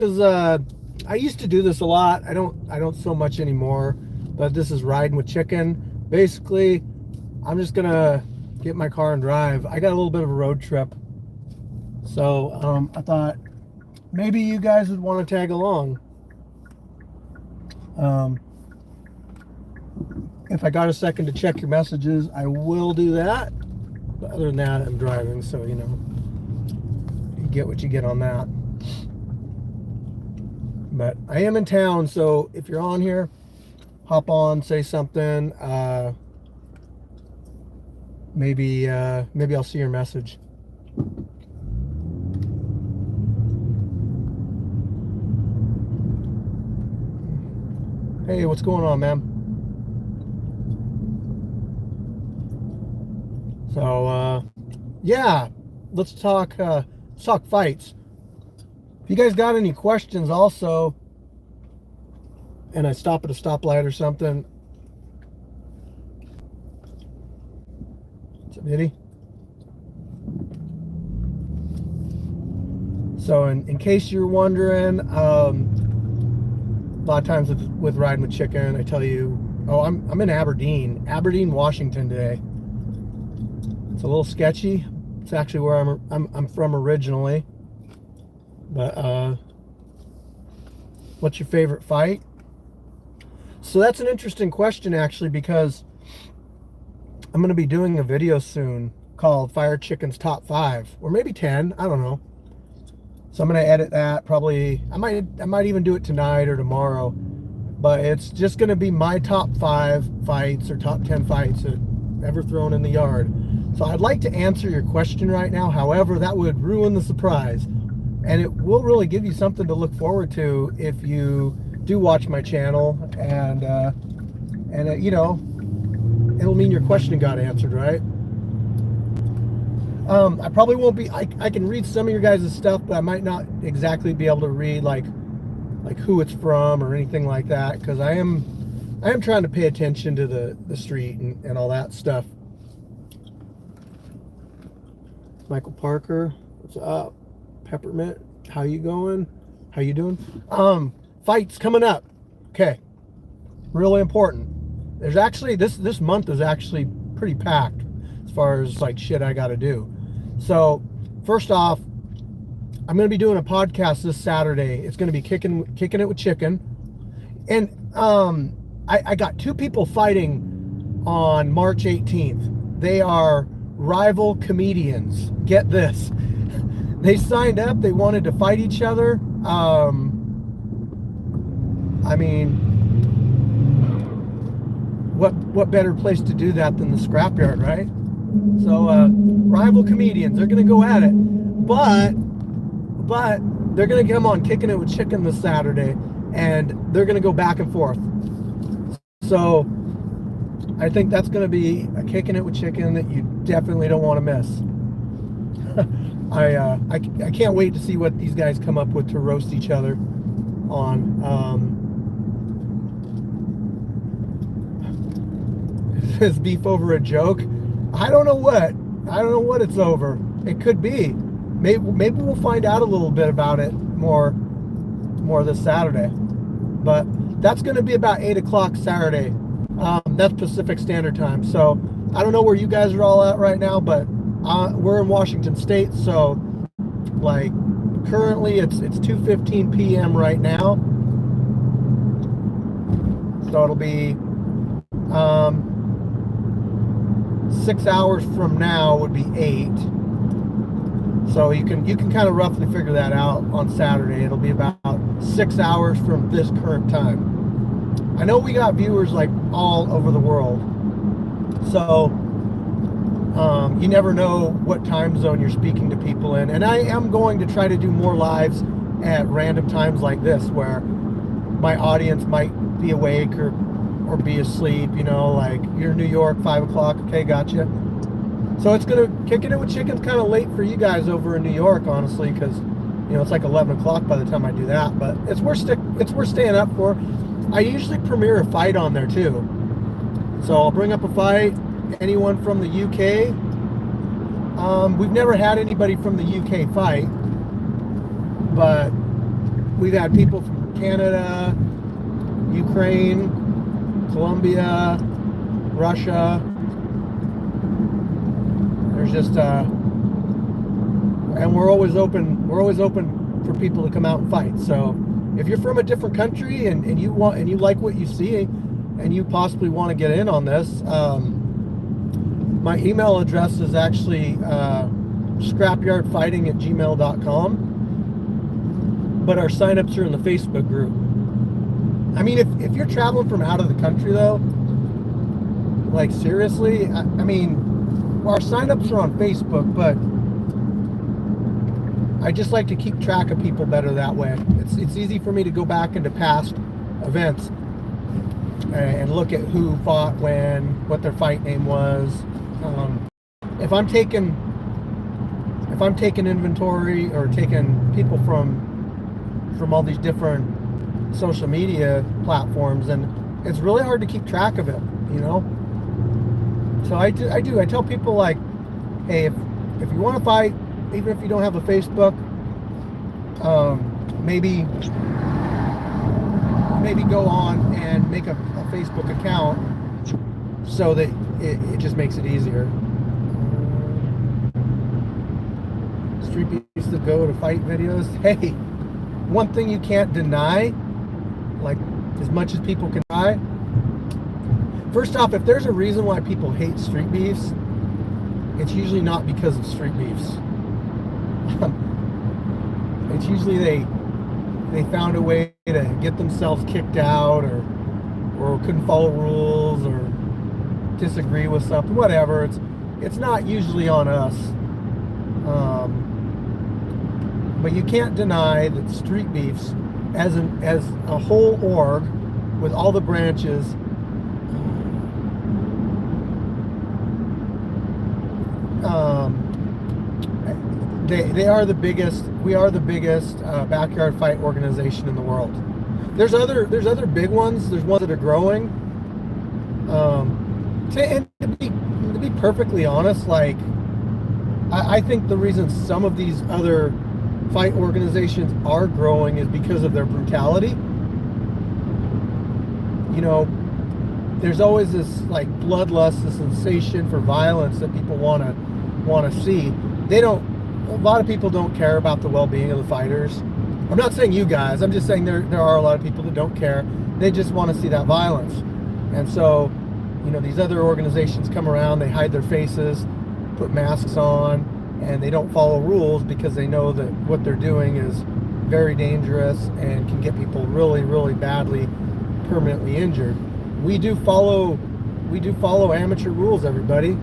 is I used to do this a lot. I don't so much anymore, but this is Riding with Chicken. Basically, I'm just gonna get my car and drive. I got a little bit of a road trip, so I thought maybe you guys would want to tag along. If I got a second to check your messages, I will do that. But other than that, I'm driving, so you get what you get on that. But I am in town, so if you're on here, hop on, say something. Maybe I'll see your message. Hey, what's going on, man? So yeah, let's talk fights. If you guys got any questions also, and I stop at a stoplight or something. What's up, Diddy? So in case you're wondering, a lot of times with Riding with Chicken, I tell you, oh, I'm in Aberdeen, Washington today. It's a little sketchy. It's actually where I'm from originally. But what's your favorite fight? So that's an interesting question, actually, because I'm going to be doing a video soon called Firechicken's Top 5, or maybe 10. I don't know. So I'm going to edit that. Probably I might even do it tonight or tomorrow. But it's just going to be my top 5 fights or top 10 fights that ever thrown in the yard. So I'd like to answer your question right now. However, that would ruin the surprise. And it will really give you something to look forward to if you do watch my channel. And it'll mean your question got answered, right? I probably won't be, I can read some of your guys' stuff, but I might not exactly be able to read like who it's from or anything like that, because I am trying to pay attention to the street and all that stuff. Michael Parker, what's up? Peppermint, how you going? How you doing? Fights coming up. Okay, really important. There's actually this month is actually pretty packed as far as like shit I got to do. So first off, I'm going to be doing a podcast this Saturday. It's going to be kicking it with Chicken, and I got 2 people fighting on March 18th. They are rival comedians. Get this. They signed up. They wanted to fight each other. I mean, what better place to do that than the Scrapyard, right? So rival comedians, they're gonna go at it, but they're gonna come on Kicking It with Chicken this Saturday, and they're gonna go back and forth. So I think that's gonna be a Kicking It with Chicken that you definitely don't want to miss. I can't wait to see what these guys come up with to roast each other on. Is beef over a joke? I don't know what it's over. It could be. Maybe we'll find out a little bit about it more this Saturday. But that's going to be about 8 o'clock Saturday. That's Pacific Standard Time. So I don't know where you guys are all at right now, but we're in Washington State, so like currently it's 2:15 p.m. right now. So it'll be 6 hours from now would be 8. So you can kind of roughly figure that out on Saturday. It'll be about 6 hours from this current time. I know we got viewers like all over the world, so you never know what time zone you're speaking to people in. And I am going to try to do more lives at random times like this, where my audience might be awake or be asleep, like you're in New York, 5 o'clock, okay, gotcha. So it's gonna Kicking It with Chicken's kind of late for you guys over in New York, honestly, because it's like 11 o'clock by the time I do that, but it's worth staying up for. I usually premiere a fight on there too, so I'll bring up a fight. Anyone from the UK? We've never had anybody from the UK fight, but we've had people from Canada, Ukraine, Colombia, Russia. There's just and we're always open for people to come out and fight. So if you're from a different country and you like what you see and you possibly want to get in on this, my email address is actually scrapyardfighting@gmail.com, but our signups are in the Facebook group. I mean, if you're traveling from out of the country though, like seriously, I mean, our signups are on Facebook, but I just like to keep track of people better that way. It's easy for me to go back into past events and look at who fought when, what their fight name was. If I'm taking inventory or taking people from all these different social media platforms, and it's really hard to keep track of it, you know. So I tell people, like, hey, if you want to fight, even if you don't have a Facebook, maybe go on and make a Facebook account so that it just makes it easier. Streetbeefs that go to fight videos. Hey, one thing you can't deny, like as much as people can deny, first off, if there's a reason why people hate Streetbeefs, it's usually not because of Streetbeefs. It's usually they found a way to get themselves kicked out, or couldn't follow rules, or disagree with something, whatever. It's not usually on us. But you can't deny that Streetbeefs, as a whole org with all the branches, we are the biggest backyard fight organization in the world. There's other big ones. There's ones that are growing. To be perfectly honest, like I think the reason some of these other fight organizations are growing is because of their brutality. You know, there's always this like bloodlust, this sensation for violence that people want to see. A lot of people don't care about the well-being of the fighters. I'm not saying you guys, I'm just saying there are a lot of people that don't care. They just want to see that violence. And so, you know, these other organizations come around, they hide their faces, put masks on, and they don't follow rules because they know that what they're doing is very dangerous and can get people really, really badly, permanently injured. We do follow amateur rules, everybody.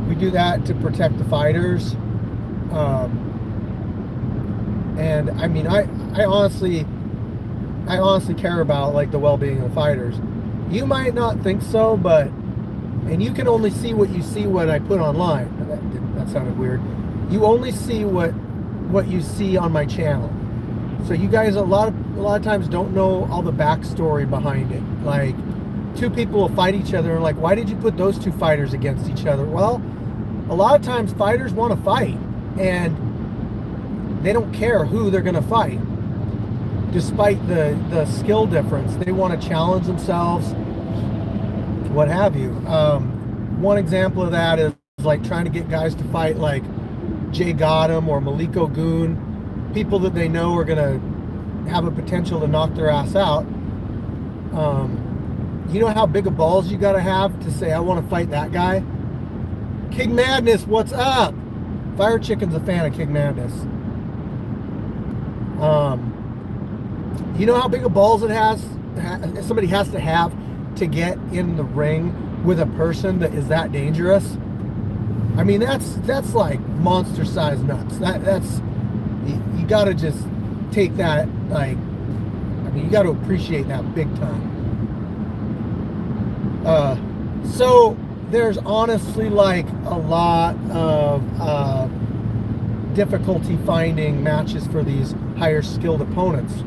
We do that to protect the fighters. And I mean, I honestly care about like the well-being of the fighters. You might not think so, and you can only see what you see what I put online. That sounded weird. You only see what you see on my channel. So you guys a lot of times don't know all the backstory behind it. Like, two people will fight each other and like, why did you put those two fighters against each other? Well, a lot of times fighters want to fight and they don't care who they're going to fight. Despite the skill difference, they want to challenge themselves, what have you. One example of that is like trying to get guys to fight like Jay Gotham or Maliko Goon, people that they know are going to have a potential to knock their ass out. You know how big of balls you got to have to say, I want to fight that guy? King Madness, what's up? Firechicken's a fan of King Madness. You know how big of balls it has? Somebody has to have to get in the ring with a person that is that dangerous. I mean, that's like monster-sized nuts. That's you got to just take that, like, I mean, you got to appreciate that big time. So there's honestly like a lot of difficulty finding matches for these higher skilled opponents.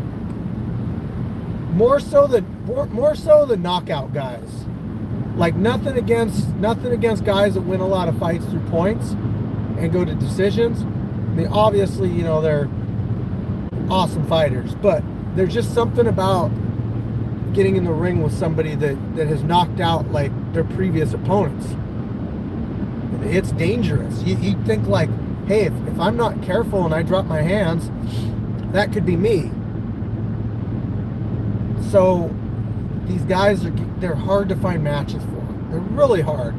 More so the knockout guys. Like nothing against guys that win a lot of fights through points and go to decisions. mean, obviously, you know, they're awesome fighters, but there's just something about getting in the ring with somebody that has knocked out like their previous opponents. It's dangerous. You think like, hey, if I'm not careful and I drop my hands, that could be me. So these guys they're hard to find matches for. They're really hard.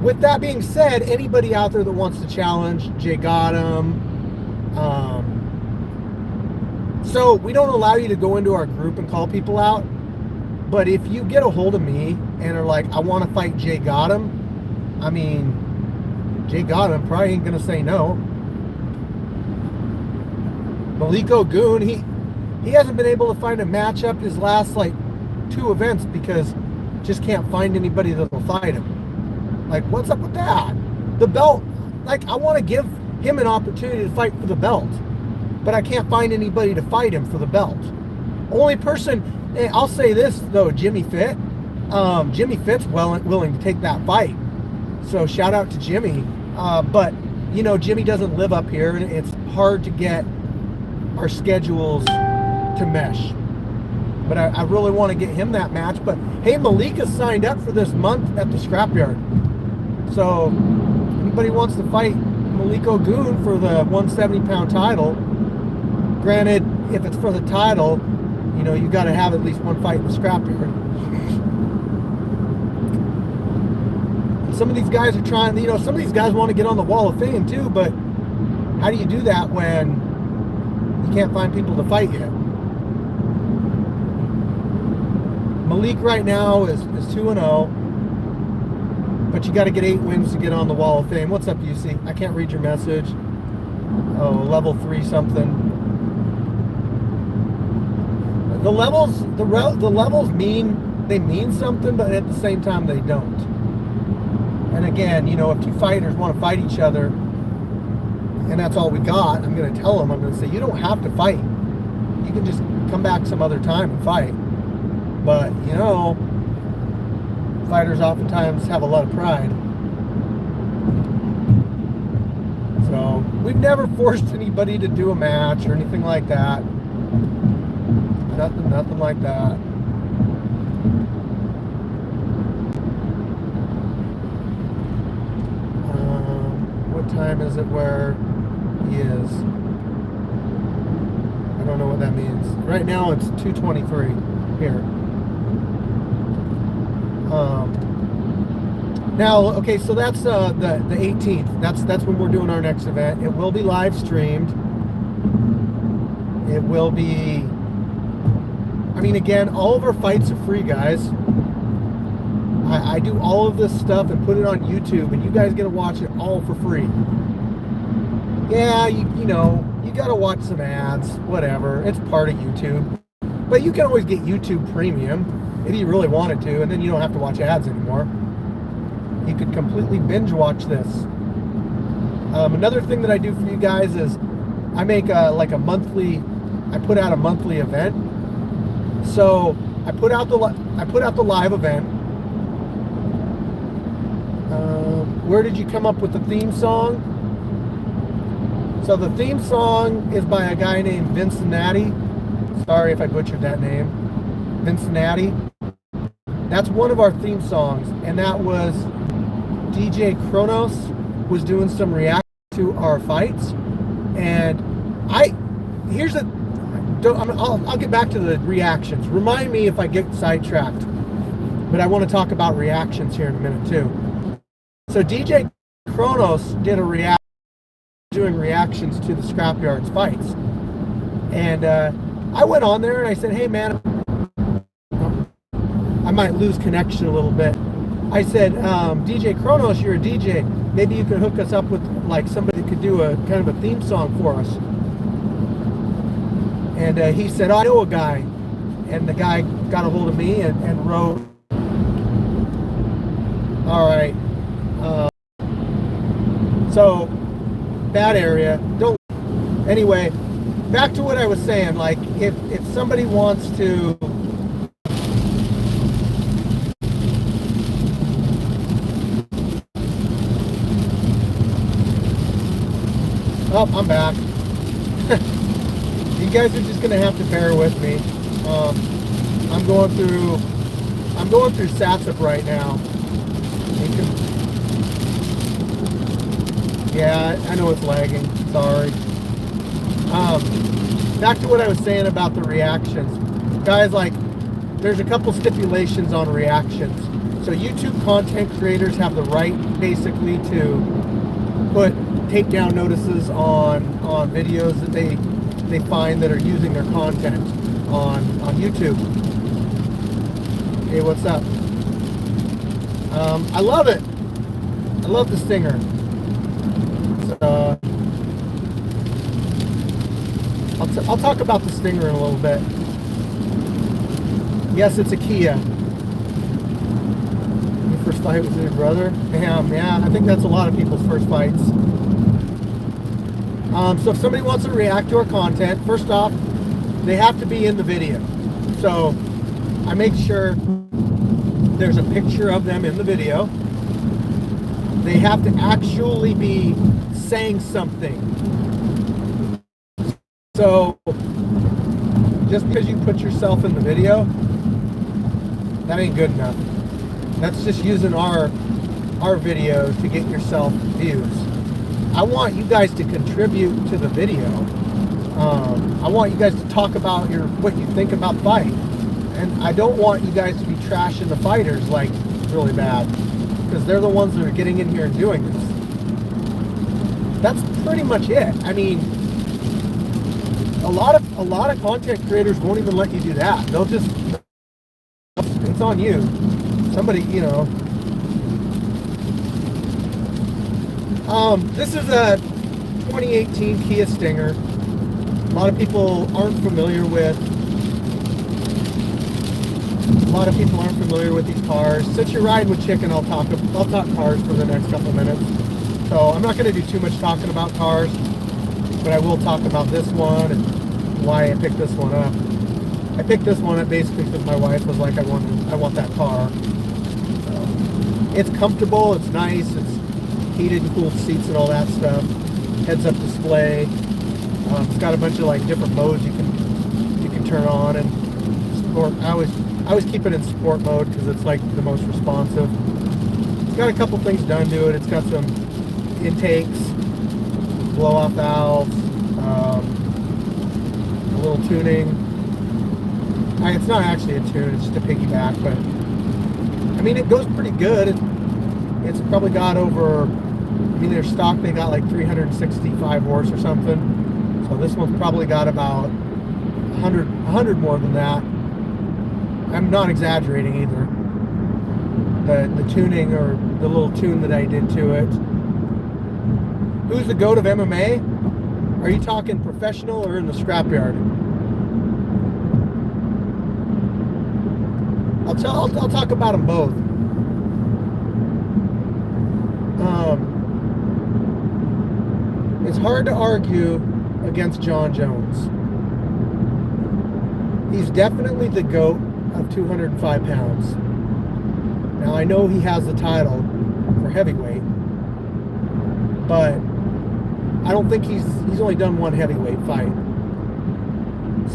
With that being said, anybody out there that wants to challenge, Jay got him. So we don't allow you to go into our group and call people out. But if you get a hold of me and are like, I want to fight Jay got him, I mean, Jay got him probably ain't gonna say no. Maliko Goon, he hasn't been able to find a matchup his last like 2 events because just can't find anybody that'll fight him. Like, what's up with that? The belt, like, I want to give him an opportunity to fight for the belt, but I can't find anybody to fight him for the belt. Only person, I'll say this though, Jimmy Fitt. Jimmy Fitt's willing to take that fight. So shout out to Jimmy. But you know, Jimmy doesn't live up here, and it's hard to get our schedules to mesh. But I really want to get him that match. But hey, Malika signed up for this month at the Scrapyard. So anybody wants to fight Maliko Goon for the 170-pound title, granted, if it's for the title, you know, you got to have at least one fight in the Scrapyard. Some of these guys are trying, you know, some of these guys want to get on the Wall of Fame too, but how do you do that when you can't find people to fight yet? Malik right now is 2-0, but you got to get 8 wins to get on the Wall of Fame. What's up, UC? I can't read your message. Oh, level 3 something. The levels mean something, but at the same time they don't. And again, you know, if 2 fighters want to fight each other, and that's all we got, I'm going to tell them, I'm going to say, you don't have to fight. You can just come back some other time and fight. But, you know, fighters oftentimes have a lot of pride. So, we've never forced anybody to do a match or anything like that. Nothing like that. What time is it where he is? I don't know what that means. Right now it's 2:23 here. Now, okay, so that's the 18th. That's when we're doing our next event. It will be live streamed. It will be, I mean, again, all of our fights are free, guys. I do all of this stuff and put it on YouTube, and you guys get to watch it all for free. Yeah, you know, you got to watch some ads, whatever. It's part of YouTube. But you can always get YouTube Premium if you really wanted to, and then you don't have to watch ads anymore. You could completely binge watch this. Another thing that I do for you guys is I make I put out a monthly event. So I put out the live event. Where did you come up with the theme song? So the theme song is by a guy named Vincinnati. Sorry if I butchered that name. Vincinnati. That's one of our theme songs, and that was DJ Kronos was doing some reaction to our fights, and I'll get back to the reactions. Remind me if I get sidetracked, but I want to talk about reactions here in a minute too. So DJ Kronos did a reaction, doing reactions to the Scrapyard's fights, and I went on there and I said, hey man, I might lose connection a little bit. I said, DJ Kronos, you're a DJ. Maybe you could hook us up with like somebody that could do a kind of a theme song for us. And he said, I know a guy. And the guy got a hold of me and wrote, all right. So that area, anyway, back to what I was saying, like if somebody wants to, Oh, I'm back. You guys are just gonna have to bear with me. I'm going through SATSUP right now. Yeah, I know it's lagging. Sorry. Back to what I was saying about the reactions. Guys, like, there's a couple stipulations on reactions. So YouTube content creators have the right, basically, to put takedown notices on videos that they find that are using their content on YouTube. Hey, what's up? I love it. I love the Stinger. So, I'll talk about the Stinger in a little bit. Yes, it's a Kia. Your first fight was with your brother? Damn, yeah, I think that's a lot of people's first fights. So if somebody wants to react to our content, first off, they have to be in the video. So I make sure there's a picture of them in the video. They have to actually be saying something. So just because you put yourself in the video, that ain't good enough. That's just using our videos to get yourself views. I want you guys to contribute to the video. I want you guys to talk about what you think about fight. And I don't want you guys to be trashing the fighters like really bad, because they're the ones that are getting in here and doing this. That's pretty much it. I mean, a lot of content creators won't even let you do that. They'll just, it's on you. Somebody, you know. This is a 2018 Kia Stinger. A lot of people aren't familiar with these cars. Since you're riding with Chicken, I'll talk cars for the next couple of minutes. So I'm not going to do too much talking about cars, but I will talk about this one and why I picked this one up. I picked this one up basically because my wife was like, I want that car. So, it's comfortable, it's nice, it's heated and cooled seats and all that stuff. Heads-up display. It's got a bunch of like different modes you can turn on and sport. I always keep it in sport mode because it's like the most responsive. It's got a couple things done to it. It's got some intakes, blow-off valves, a little tuning. It's not actually a tune, it's just a piggyback, but I mean, it goes pretty good. It's probably got over, I mean, their stock, they got like 365 horse or something. So this one's probably got about 100 more than that. I'm not exaggerating either. The tuning, or the little tune that I did to it. Who's the GOAT of MMA? Are you talking professional or in the scrapyard? I'll talk about them both. It's hard to argue against John Jones. He's definitely the GOAT of 205 pounds. Now I know he has the title for heavyweight, but I don't think he's only done one heavyweight fight.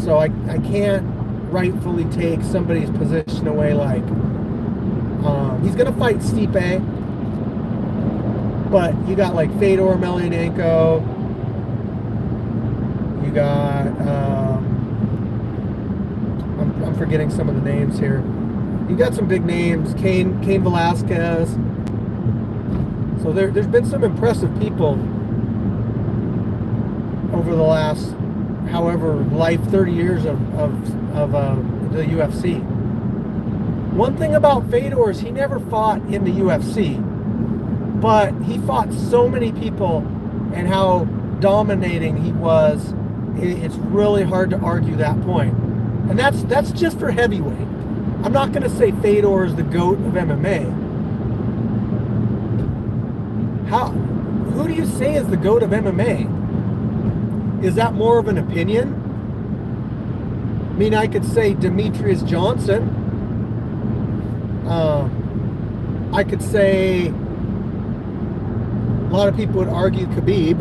So I can't rightfully take somebody's position away. Like, he's gonna fight Stipe, but you got like Fedor Emelianenko, you got I'm forgetting some of the names here. You got some big names, Cain Velasquez. So there's been some impressive people over the last, however, 30 years of the UFC. One thing about Fedor is he never fought in the UFC, but he fought so many people, and how dominating he was, it's really hard to argue that point. And that's just for heavyweight. I'm not going to say Fedor is the GOAT of MMA. Who do you say is the GOAT of MMA? Is that more of an opinion? I mean, I could say Demetrius Johnson. I could say, a lot of people would argue Khabib.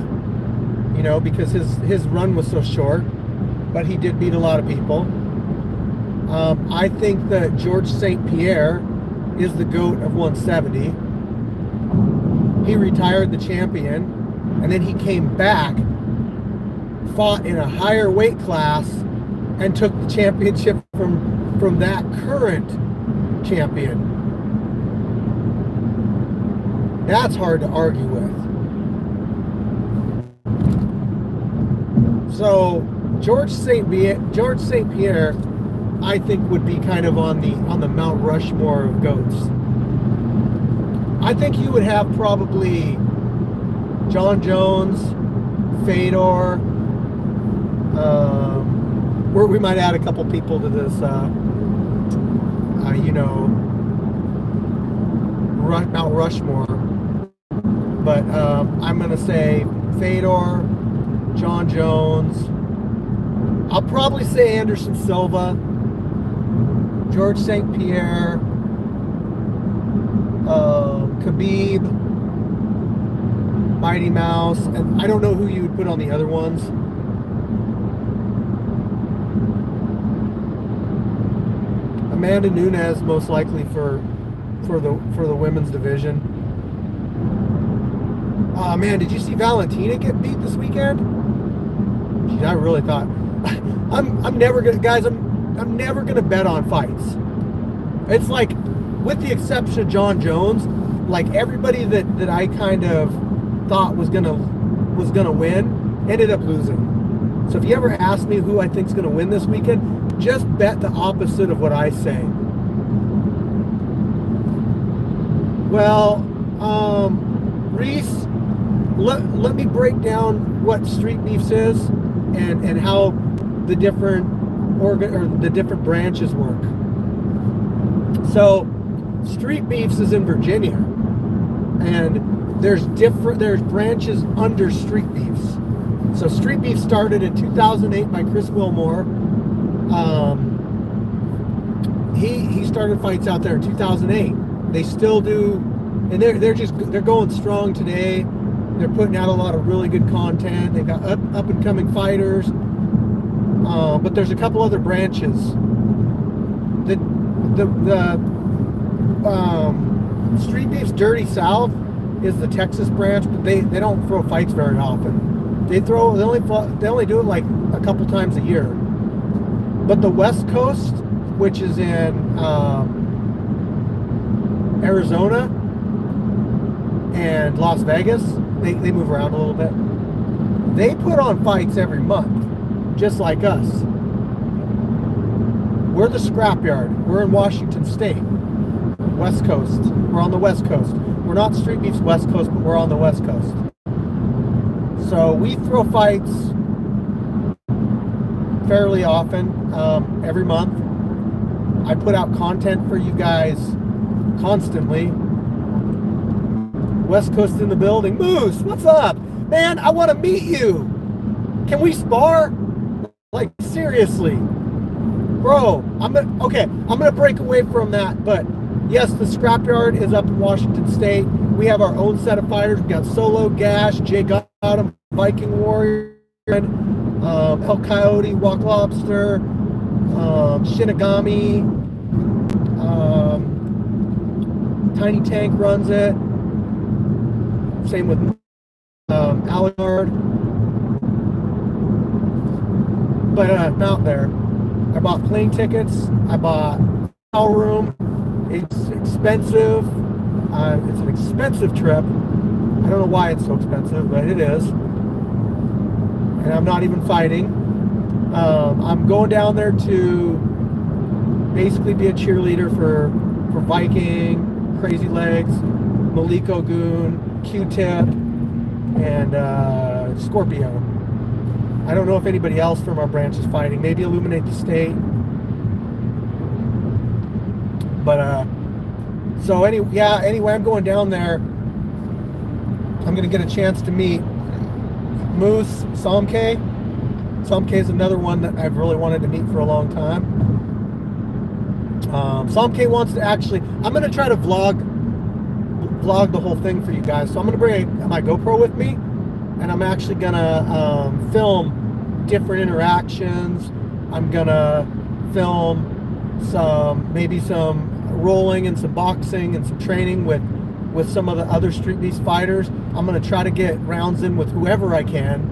you know, because his run was so short, but he did beat a lot of people. I think that George St. Pierre is the GOAT of 170. He retired the champion, and then he came back, fought in a higher weight class, and took the championship from that current champion. That's hard to argue with. So George St. Pierre, I think, would be kind of on the Mount Rushmore of GOATs. I think you would have probably John Jones, Fedor. We might add a couple people to this, you know, Mount Rushmore. But I'm going to say Fedor, John Jones. I'll probably say Anderson Silva, George St. Pierre, Khabib, Mighty Mouse, and I don't know who you would put on the other ones. Amanda Nunes, most likely for the women's division. Oh man, did you see Valentina get beat this weekend? Jeez, I really thought I'm never gonna, guys. I'm never gonna bet on fights. It's like, with the exception of John Jones, like everybody that I kind of thought was gonna win ended up losing. So if you ever ask me who I think's gonna win this weekend, just bet the opposite of what I say. Well, Reese, let me break down what Streetbeefs is and how the different branches work. So Streetbeefs is in Virginia, and there's branches under Streetbeefs. So Streetbeefs started in 2008 by Chris Wilmore. He started fights out there in 2008. They still do, and they're going strong today. They're putting out a lot of really good content. They've got up and coming fighters. But there's a couple other branches. The Streetbeefs Dirty South is the Texas branch, but they don't throw fights very often. They only do it like a couple times a year. But the West Coast, which is in Arizona and Las Vegas, they move around a little bit. They put on fights every month, just like us. We're the Scrapyard. We're in Washington State, West Coast. We're on the West Coast. We're not Streetbeefs West Coast, but we're on the West Coast. So we throw fights fairly often, every month. I put out content for you guys constantly. West Coast in the building. Moose, what's up? Man, I want to meet you. Can we spar? Like, seriously. Bro, I'm gonna break away from that, but yes, the Scrapyard is up in Washington State. We have our own set of fighters. We got Solo, Gash, Jay Gotham, Viking Warrior, El Coyote, Walk Lobster, Shinigami, Tiny Tank runs it. Same with Alucard. But I'm out there. I bought plane tickets. I bought hotel room. It's expensive. It's an expensive trip. I don't know why it's so expensive, but it is. And I'm not even fighting. I'm going down there to basically be a cheerleader for Viking, Crazy Legs, Maliko Goon, Q-Tip, and Scorpio. I don't know if anybody else from our branch is fighting. Maybe Illuminate the State. But so anyway, I'm going down there. I'm gonna get a chance to meet Moose, Somke. Somke is another one that I've really wanted to meet for a long time. Somke wants to actually. I'm gonna try to vlog the whole thing for you guys. So I'm gonna bring my GoPro with me, and I'm actually gonna film different interactions. I'm gonna film maybe some rolling and some boxing and some training with some of the other Streetbeefs fighters. I'm gonna try to get rounds in with whoever I can,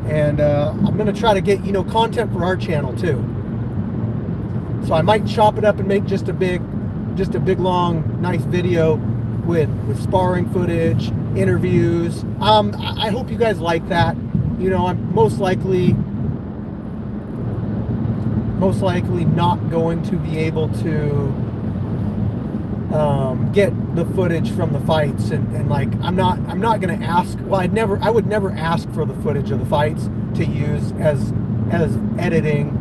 and I'm gonna try to get, you know, content for our channel too. So I might chop it up and make just a big long nice video with sparring footage, interviews. I hope you guys like that. You know, I'm most likely not going to be able to get the footage from the fights, and like I'm not gonna ask. Well, I would never ask for the footage of the fights to use as editing,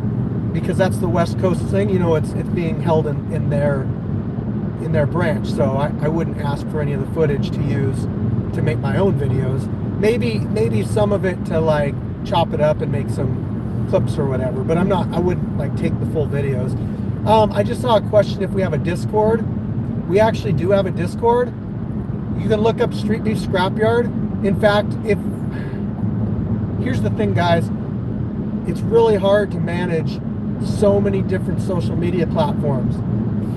because that's the West Coast thing. You know, it's being held in their branch, so I wouldn't ask for any of the footage to use to make my own videos. Maybe some of it to like chop it up and make some clips or whatever, but I wouldn't like take the full videos. I just saw a question if we have a Discord. We actually do have a Discord. You can look up Streetbeefs Scrapyard. In fact, here's the thing, guys, it's really hard to manage so many different social media platforms,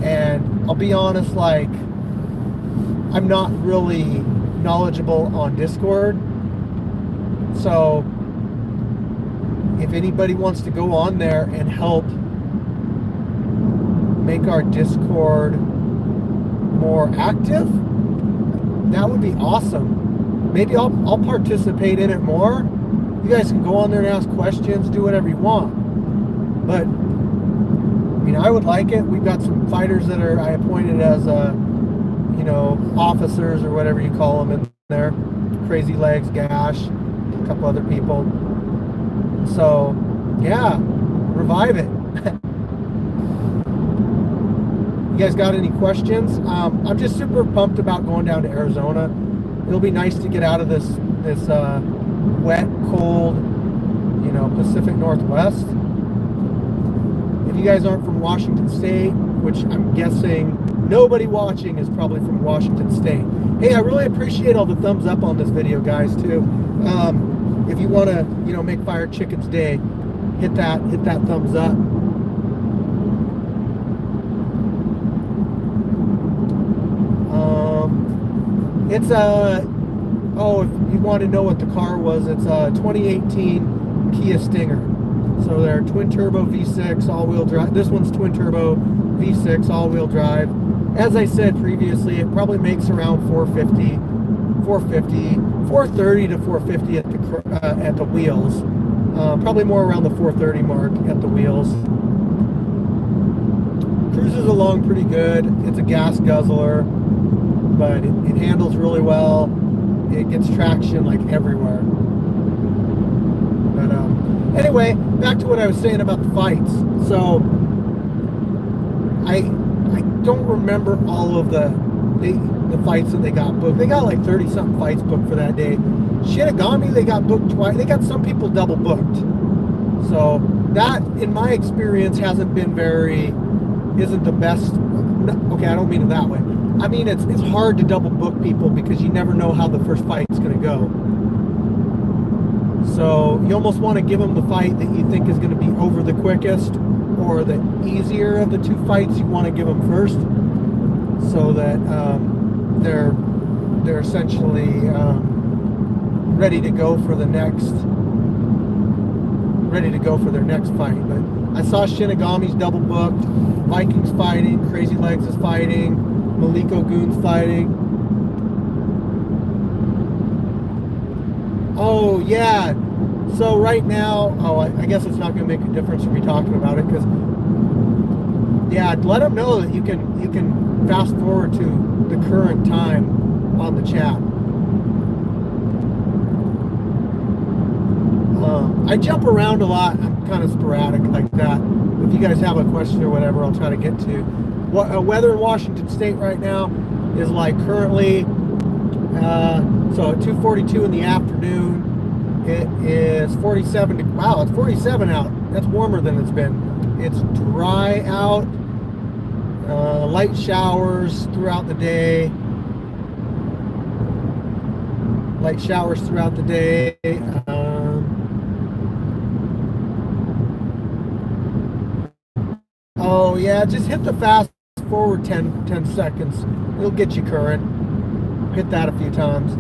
and I'll be honest, like, I'm not really knowledgeable on Discord. So if anybody wants to go on there and help make our Discord more active, that would be awesome. Maybe I'll participate in it more. You guys can go on there and ask questions, do whatever you want. But I mean, I would like it. We've got some fighters that I appointed as you know, officers or whatever you call them in there. Crazy Legs, Gash, a couple other people. So yeah, revive it. You guys got any questions? I'm just super pumped about going down to Arizona. It'll be nice to get out of this wet, cold, you know, Pacific Northwest. If you guys aren't from Washington State, which I'm guessing nobody watching is probably from Washington State. Hey, I really appreciate all the thumbs up on this video, guys, too. If you want to, you know, make Firechicken's day, hit that thumbs up. It's oh, if you want to know what the car was, it's a 2018 Kia Stinger. So they're twin turbo V6 all-wheel drive. This one's twin turbo V6 all-wheel drive. As I said previously, it probably makes around 430 to 450 at the wheels. Probably more around the 430 mark at the wheels. Cruises along pretty good. It's a gas guzzler, but it handles really well. It gets traction like everywhere. But anyway, back to what I was saying about the fights. So I don't remember all of the fights that they got booked. They got like 30-something fights booked for that day. Shinigami, they got booked twice. They got some people double booked. So that, in my experience, isn't the best. Okay, I don't mean it that way. I mean, it's hard to double book people because you never know how the first fight's going to go. So you almost want to give them the fight that you think is going to be over the quickest, or the easier of the two fights you want to give them first, so that they're essentially ready to go for their next fight. But I saw Shinigami's double booked, Vikings fighting, Crazy Legs is fighting, Maliko Goon's fighting. Oh yeah, so right now, I guess it's not going to make a difference for me talking about it, because yeah, let them know that you can fast forward to the current time on the chat. I jump around a lot. I'm kind of sporadic like that. If you guys have a question or whatever, I'll try to get to. Weather in Washington State right now is like currently, so at 2:42 in the afternoon, it is 47. Wow, it's 47 out. That's warmer than it's been. It's dry out. Light showers throughout the day. light showers throughout the day. Oh yeah, just hit the fast forward 10 seconds. It'll get you current. Hit that a few times.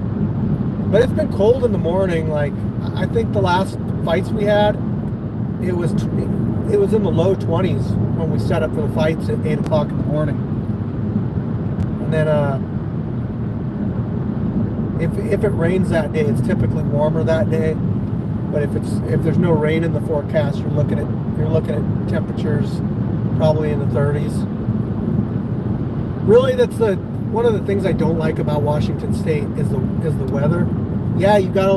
But it's been cold in the morning. Like, I think the last fights we had, it was in the low 20s when we set up for the fights at 8 o'clock in the morning. And then if it rains that day, it's typically warmer that day. But if there's no rain in the forecast, you're looking at temperatures probably in the 30s. Really, that's one of the things I don't like about Washington State is the weather. Yeah, you've got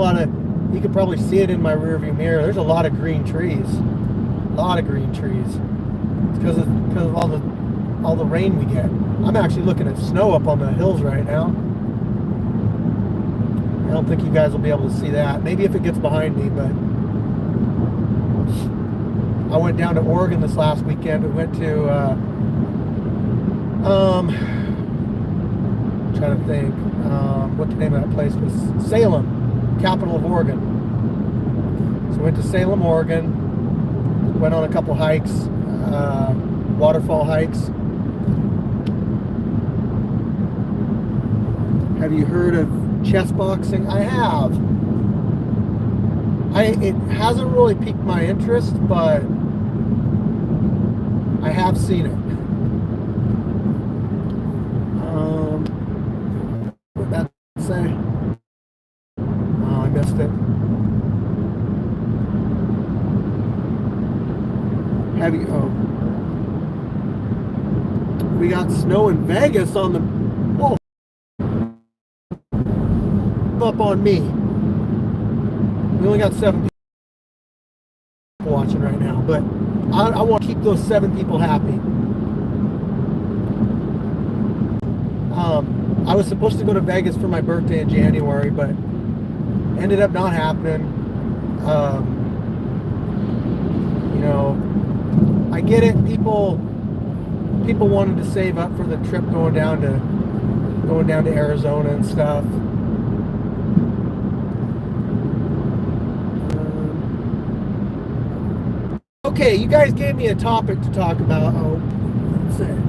you could probably see it in my rearview mirror. There's a lot of green trees. A lot of green trees. It's because of all the rain we get. I'm actually looking at snow up on the hills right now. I don't think you guys will be able to see that. Maybe if it gets behind me, but I went down to Oregon this last weekend. We went to I'm trying to think what the name of that place was. Salem, capital of Oregon. So we went to Salem, Oregon. Went on a couple hikes, waterfall hikes. Have you heard of chess boxing? I have. It hasn't really piqued my interest, but I have seen it. What did that say? Oh, I missed it. Have you? Oh, we got snow in Vegas on the. Whoa! Up on me. We only got 7 people watching right now, but I want to keep those 7 people happy. I was supposed to go to Vegas for my birthday in January, but ended up not happening. You know, I get it. People wanted to save up for the trip going down to Arizona and stuff. Okay, you guys gave me a topic to talk about. Oh,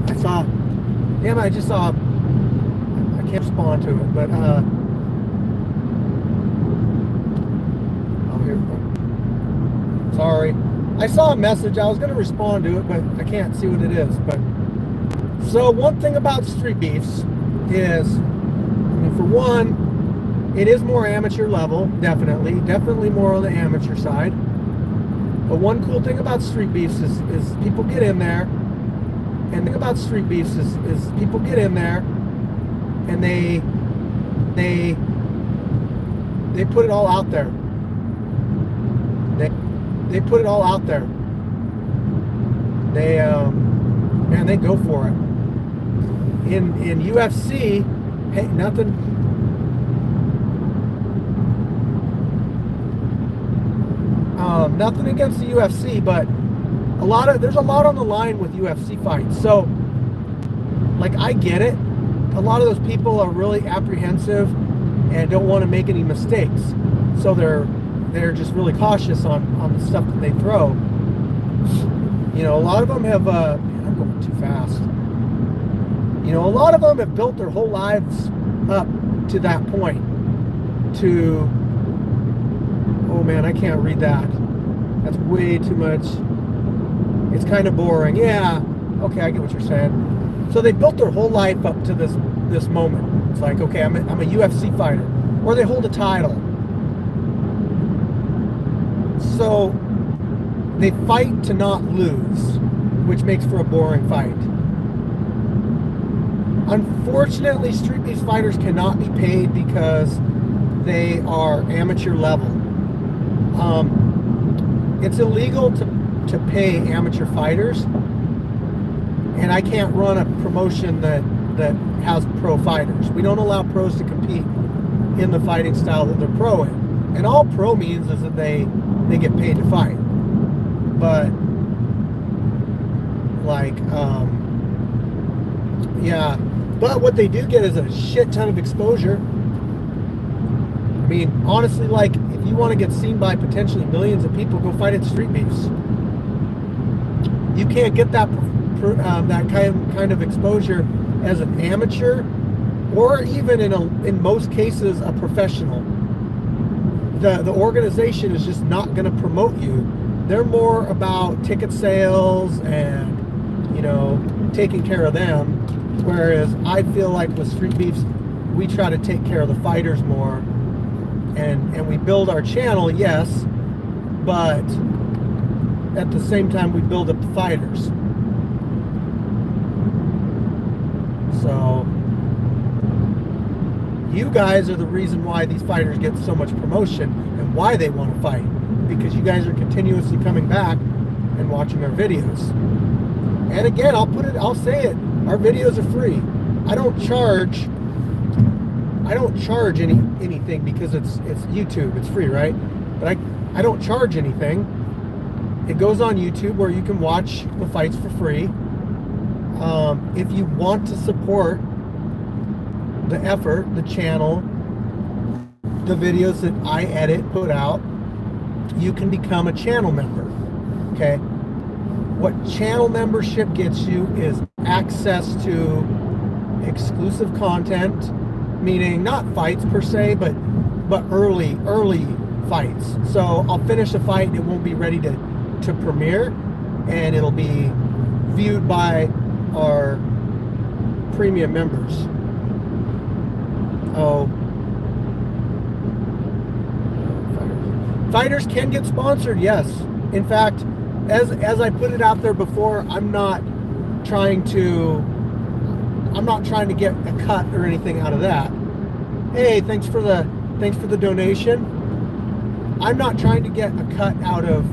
I saw. Damn, I just saw. I can't respond to it, but oh, here. Sorry, I saw a message. I was going to respond to it, but I can't see what it is. But so one thing about Streetbeefs is, I mean, for one, it is more amateur level, definitely more on the amateur side. But one cool thing about Streetbeefs is people get in there, and the thing about Streetbeefs is people get in there, and they put it all out there. They put it all out there. Man, they go for it. In UFC, hey, nothing against the UFC, but there's a lot on the line with UFC fights. So, like, I get it. A lot of those people are really apprehensive and don't want to make any mistakes. So they're just really cautious on the stuff that they throw. You know, a lot of them have I'm going too fast. You know, a lot of them have built their whole lives up to that point. Oh man, I can't read that. That's way too much. It's kind of boring. Yeah. Okay, I get what you're saying. So they built their whole life up to this moment. It's like, okay, I'm a UFC fighter, or they hold a title. So they fight to not lose, which makes for a boring fight. Unfortunately, Streetbeefs fighters cannot be paid because they are amateur level. It's illegal to pay amateur fighters, and I can't run a promotion that has pro fighters. We don't allow pros to compete in the fighting style that they're pro in. And all pro means is that they get paid to fight. But like yeah, but what they do get is a shit ton of exposure. I mean, honestly, like, if you want to get seen by potentially millions of people, go fight at Streetbeefs. You can't get that that kind of exposure as an amateur, or even in most cases a professional. The organization is just not going to promote you. They're more about ticket sales and, you know, taking care of them. Whereas I feel like with Streetbeefs, we try to take care of the fighters more, and we build our channel, yes, but at the same time we build up the fighters. So you guys are the reason why these fighters get so much promotion and why they want to fight, because you guys are continuously coming back and watching our videos. And again, I'll say it, our videos are free. I don't charge anything because it's YouTube, it's free, right? But I don't charge anything. It goes on YouTube where you can watch the fights for free. If you want to support the effort, the channel, the videos that I edit, put out, you can become a channel member, okay? What channel membership gets you is access to exclusive content, meaning not fights per se, but early fights. So I'll finish a fight and it won't be ready to premiere, and it'll be viewed by our premium members. Oh, fighters can get sponsored, yes. In fact, as I put it out there before, I'm not trying to get a cut or anything out of that. Hey, thanks for the donation. I'm not trying to get a cut out of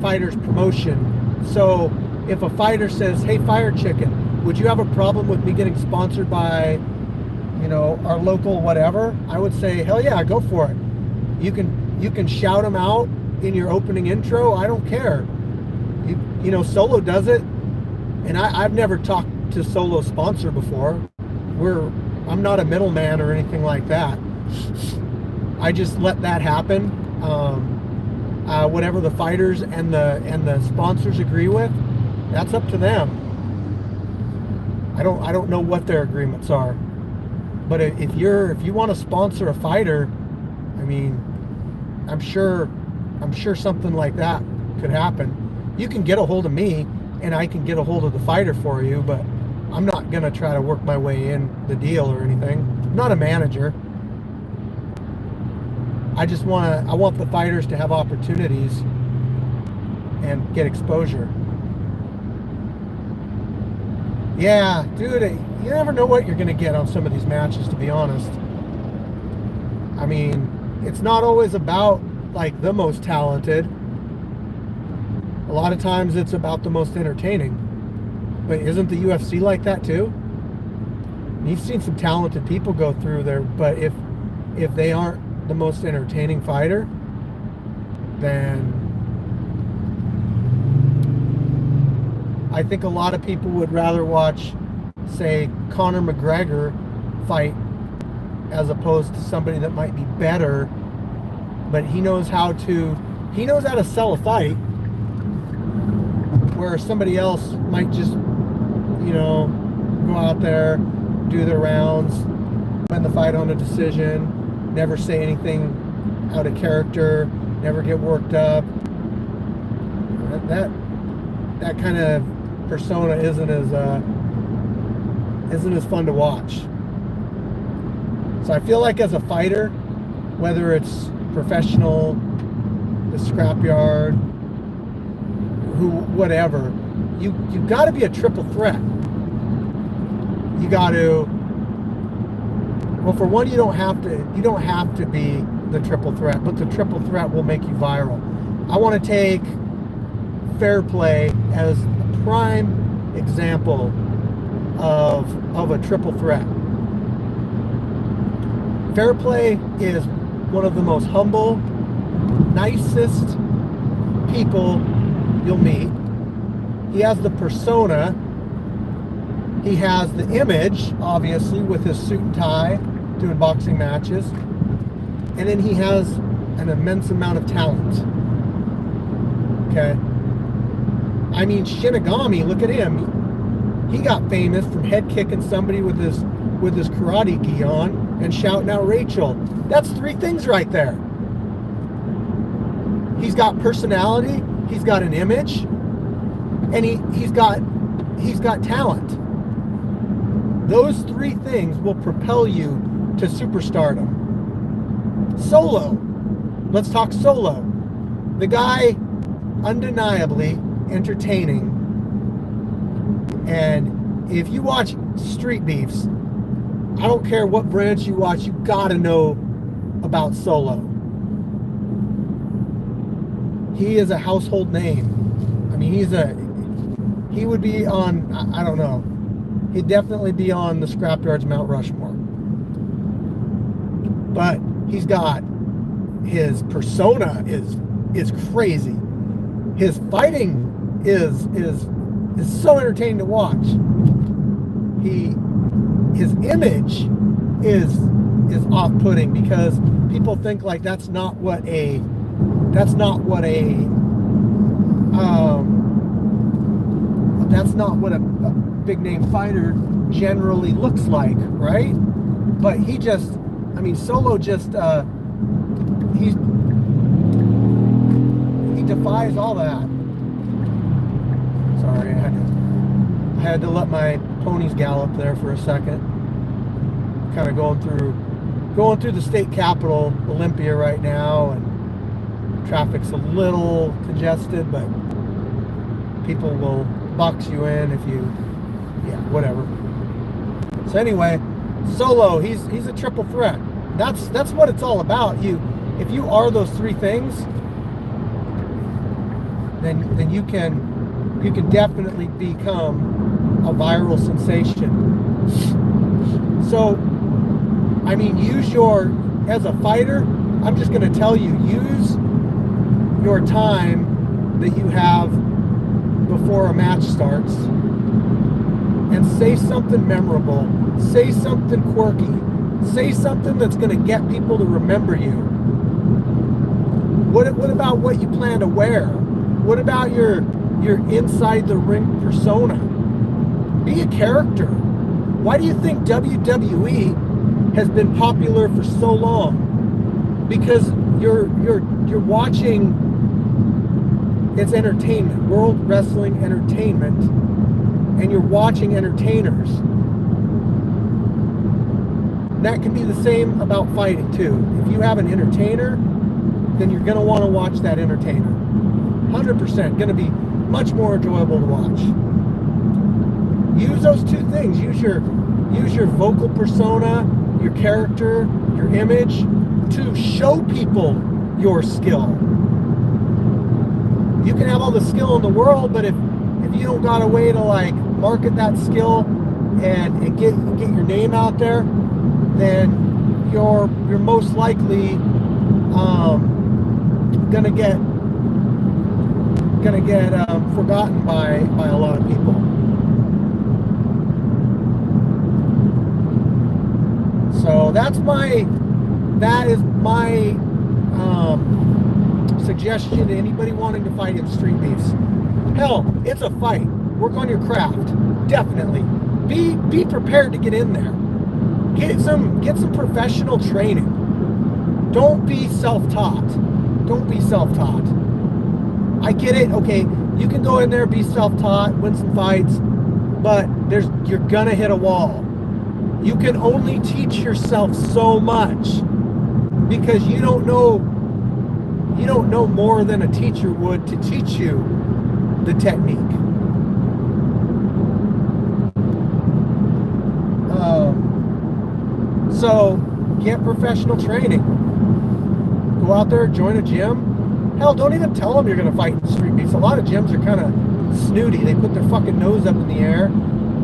fighters' promotion. So if a fighter says, "Hey, Firechicken, would you have a problem with me getting sponsored by, you know, our local whatever?" I would say, hell yeah, go for it. You can shout them out in your opening intro. I don't care. You know, Solo does it, and I've never talked to Solo sponsor before. I'm not a middleman or anything like that. I just let that happen. Whatever the fighters and the sponsors agree with, that's up to them. I don't know what their agreements are, but if you want to sponsor a fighter, I mean, I'm sure something like that could happen. You can get a hold of me and I can get a hold of the fighter for you, but I'm not gonna try to work my way in the deal or anything. I'm not a manager. I want the fighters to have opportunities and get exposure. Yeah, dude, you never know what you're gonna get on some of these matches, to be honest. I mean, it's not always about like the most talented. A lot of times it's about the most entertaining. But isn't the UFC like that too? You've seen some talented people go through there, but if they aren't the most entertaining fighter, then I think a lot of people would rather watch, say, Conor McGregor fight as opposed to somebody that might be better, but he knows how to sell a fight, where somebody else might just, you know, go out there, do their rounds, win the fight on a decision, never say anything out of character, never get worked up. That kind of persona isn't as fun to watch. So I feel like as a fighter, whether it's professional, the Scrapyard, whatever, you got to be a triple threat. You got to. Well, for one, you don't have to be the triple threat, but the triple threat will make you viral. I want to take Fair Play as a prime example of a triple threat. Fair Play is one of the most humble, nicest people you'll meet. He has the persona. He has the image, obviously, with his suit and tie, doing boxing matches. and then he has an immense amount of talent. Okay? I mean, Shinigami, look at him. He got famous from head kicking somebody with his karate gi on and shouting out Rachel. That's 3 things right there. He's got personality, he's got an image, and he's got talent. Those 3 things will propel you to superstardom. Solo. Let's talk Solo. The guy, undeniably entertaining. And if you watch Streetbeefs, I don't care what branch you watch, you gotta know about Solo. He is a household name. I mean, he would be on, I don't know, he'd definitely be on the Scrapyard's Mount Rushmore. But he's got, his persona is crazy. His fighting is so entertaining to watch. His image is off-putting because people think like that's not what a big name fighter generally looks like, right? But he just, I mean, Solo just he defies all that. Sorry, I had to let my ponies gallop there for a second. Kind of going through the state capitol, Olympia, right now, and traffic's a little congested, but people will box you in if you, yeah, whatever. So anyway, Solo, he's a triple threat. That's what it's all about. If you are those 3 things, then you can definitely become a viral sensation. So, I mean, as a fighter, I'm just going to tell you, use your time that you have before a match starts and say something memorable, say something quirky, say something that's going to get people to remember you. What about what you plan to wear? What about your inside the ring persona? Be a character. Why do you think WWE has been popular for so long? Because you're watching, it's entertainment, World Wrestling Entertainment, and you're watching entertainers. That can be the same about fighting too. If you have an entertainer, then you're going to want to watch that entertainer. 100%. Going to be much more enjoyable to watch. Use those 2 things. Use your vocal persona, your character, your image to show people your skill. You can have all the skill in the world, but if you don't got a way to like market that skill and get your name out there, then you're most likely gonna get forgotten by a lot of people. So that is my suggestion to anybody wanting to fight in Streetbeefs. Hell, it's a fight. Work on your craft. Definitely. Be prepared to get in there. Get some professional training. Don't be self-taught. Don't be self-taught. I get it. Okay, you can go in there, be self-taught, win some fights, but you're gonna hit a wall. You can only teach yourself so much because you don't know more than a teacher would to teach you the technique. So get professional training. Go out there, join a gym. Hell, don't even tell them you're going to fight in Streetbeefs. A lot of gyms are kind of snooty. They put their fucking nose up in the air.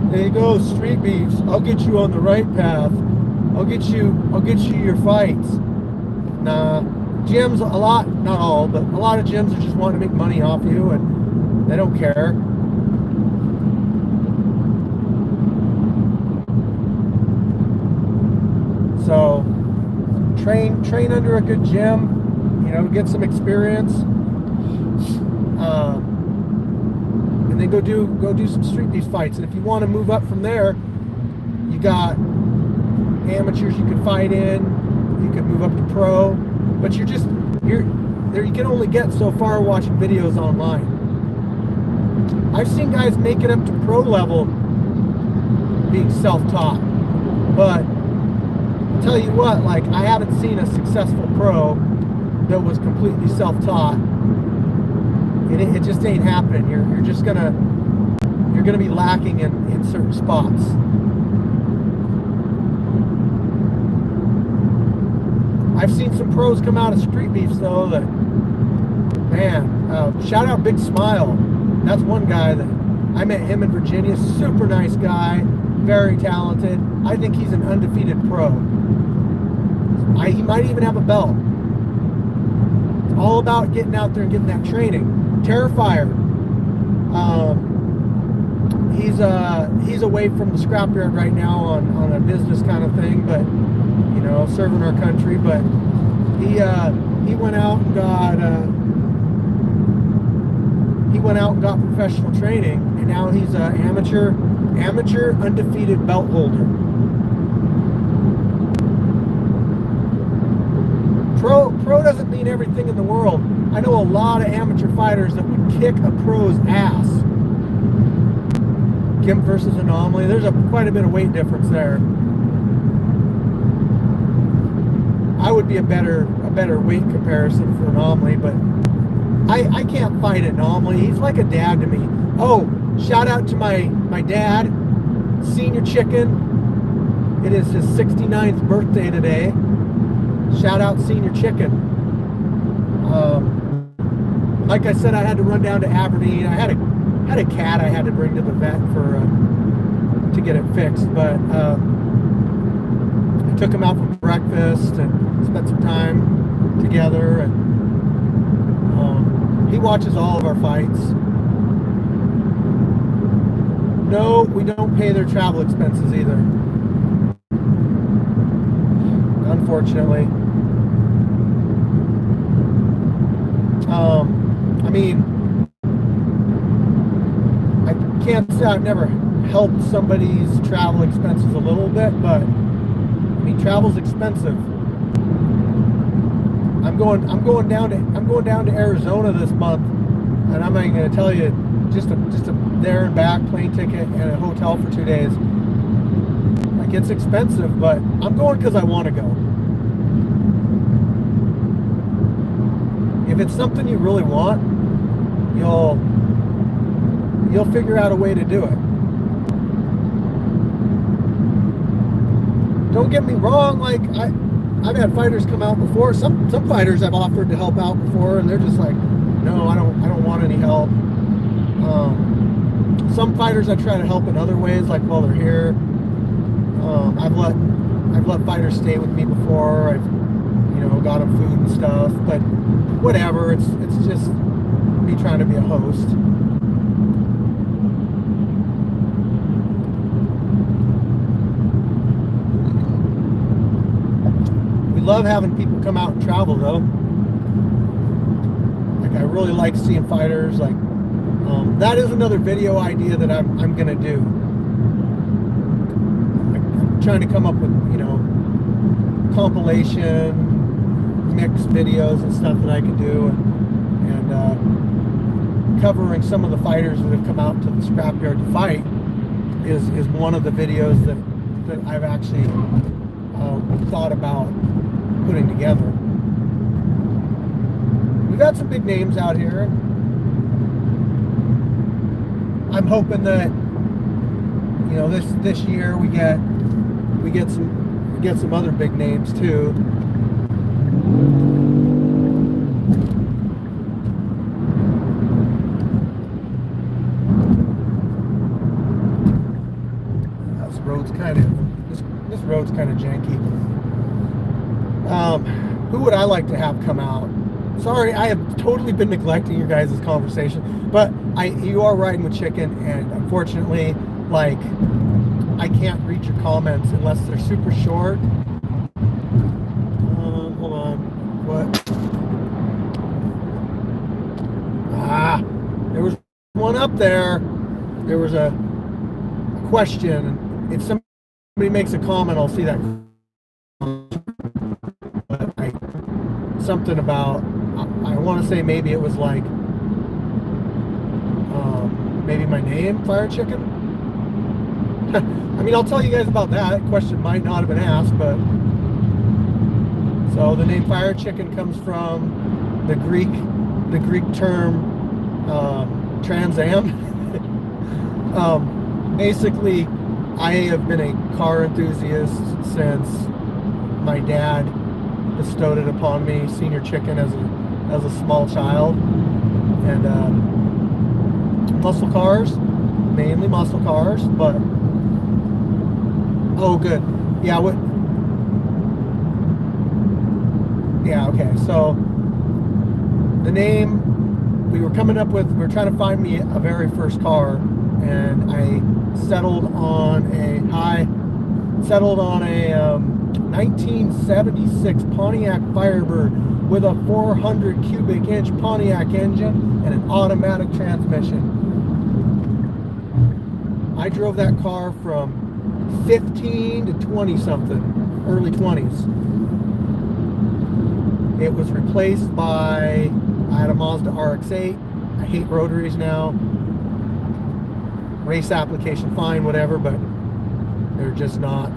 There you go, Streetbeefs. I'll get you on the right path. I'll get you your fights. Nah, gyms, a lot, not all, but a lot of gyms are just wanting to make money off you, and they don't care. So train under a good gym, you know, get some experience, and then go do some street beef fights. And if you want to move up from there, you got amateurs you could fight in. You could move up to pro, but you're there. You can only get so far watching videos online. I've seen guys make it up to pro level being self-taught, but I'll tell you what, like, I haven't seen a successful pro that was completely self-taught. It just ain't happening. You're gonna be lacking in certain spots. I've seen some pros come out of Street Beefs though that, man, shout out Big Smile. That's one guy that I met him in Virginia. Super nice guy, very talented. I think he's an undefeated pro. He might even have a belt. It's all about getting out there and getting that training. Terrifier. He's away from the Scrapyard right now on a business kind of thing, but you know, serving our country. But he went out and got professional training, and now he's an amateur undefeated belt holder. Pro doesn't mean everything in the world. I know a lot of amateur fighters that would kick a pro's ass. Gimp versus Anomaly, there's quite a bit of weight difference there. I would be a better weight comparison for Anomaly, but I can't fight Anomaly. He's like a dad to me. Oh, shout out to my dad, Senior Chicken. It is his 69th birthday today. Shout out Senior Chicken. Like I said, I had to run down to Aberdeen. I had a cat I had to bring to the vet to get it fixed, but I took him out for breakfast and spent some time together, and he watches all of our fights. No, we don't pay their travel expenses either, unfortunately. I mean, I can't say I've never helped somebody's travel expenses a little bit, but I mean, travel's expensive. I'm going down to Arizona this month, and I'm not even going to tell you, just a there and back plane ticket and a hotel for 2 days. Like, it's expensive, but I'm going because I want to go. If it's something you really want, you'll figure out a way to do it. Don't get me wrong, like, I've had fighters come out before. Some fighters I've offered to help out before, and they're just like, no, I don't want any help. Some fighters I try to help in other ways, like while they're here. I've let fighters stay with me before. I've got them food and stuff, but whatever. It's just me trying to be a host. We love having people come out and travel, though. Like, I really like seeing fighters. Like, that is another video idea that I'm gonna do. I'm trying to come up with compilation mixed videos and stuff that I can do, and covering some of the fighters that have come out to the Scrapyard to fight is one of the videos that I've actually thought about putting together. We've got some big names out here. I'm hoping that this year we get some other big names too. This road's kind of janky. Who would I like to have come out? Sorry, I have totally been neglecting your guys' conversation, but you are riding with Chicken, and unfortunately, like, I can't read your comments unless they're super short. going up there, there was a question. If somebody makes a comment, I'll see that. Something about, I want to say maybe it was like, maybe my name, Firechicken. I mean, I'll tell you guys about that. Question might not have been asked, but so the name Firechicken comes from the Greek term Trans Am. Basically, I have been a car enthusiast since my dad bestowed it upon me, Senior Chicken, as a small child, and muscle cars, mainly muscle cars, but oh, good, yeah, what? Yeah, okay. So the name we were coming up with, we were trying to find me a very first car, and I settled on a 1976 Pontiac Firebird with a 400 cubic inch Pontiac engine and an automatic transmission. I drove that car from 15 to 20 something, early 20s. It was replaced by, I had a Mazda RX-8. I hate rotaries now. Race application, fine, whatever, but they're just not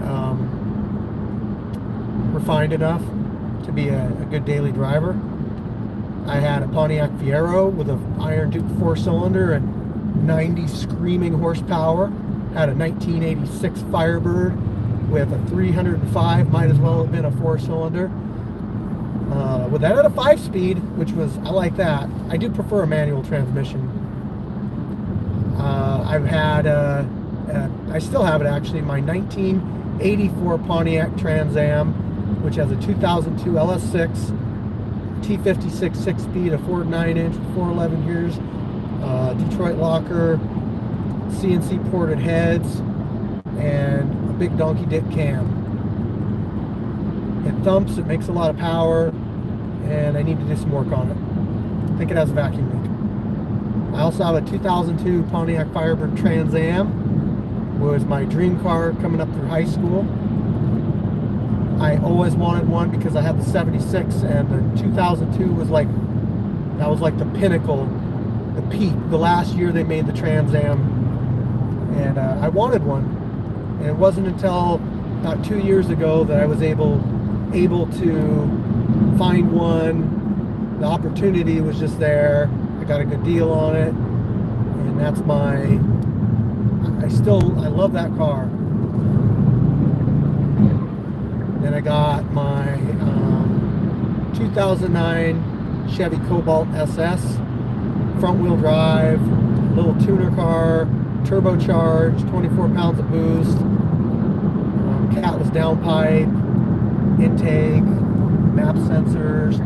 refined enough to be a good daily driver. I had a Pontiac Fiero with an Iron Duke 4-cylinder and 90 screaming horsepower. Had a 1986 Firebird with a 305, might as well have been a 4-cylinder. With that at a 5-speed, which was, I like that. I do prefer a manual transmission. I've had, I still have it actually, my 1984 Pontiac Trans Am, which has a 2002 LS6, T56 6-speed, a Ford 9-inch, 411 gears, Detroit locker, CNC ported heads, and a big donkey dick cam. It thumps, it makes a lot of power, and I need to do some work on it. I think it has a vacuum leak. I also have a 2002 Pontiac Firebird Trans Am. Was my dream car coming up through high school. I always wanted one because I had the 76, and the 2002 was like, that was like the pinnacle, the peak, the last year they made the Trans Am, and I wanted one. And it wasn't until about 2 years ago that I was able to find one. The opportunity was just there. I got a good deal on it, and that's I love that car. Then I got my 2009 Chevy Cobalt SS, front wheel drive, little tuner car, turbocharged, 24 pounds of boost, catless downpipe, intake, map sensors.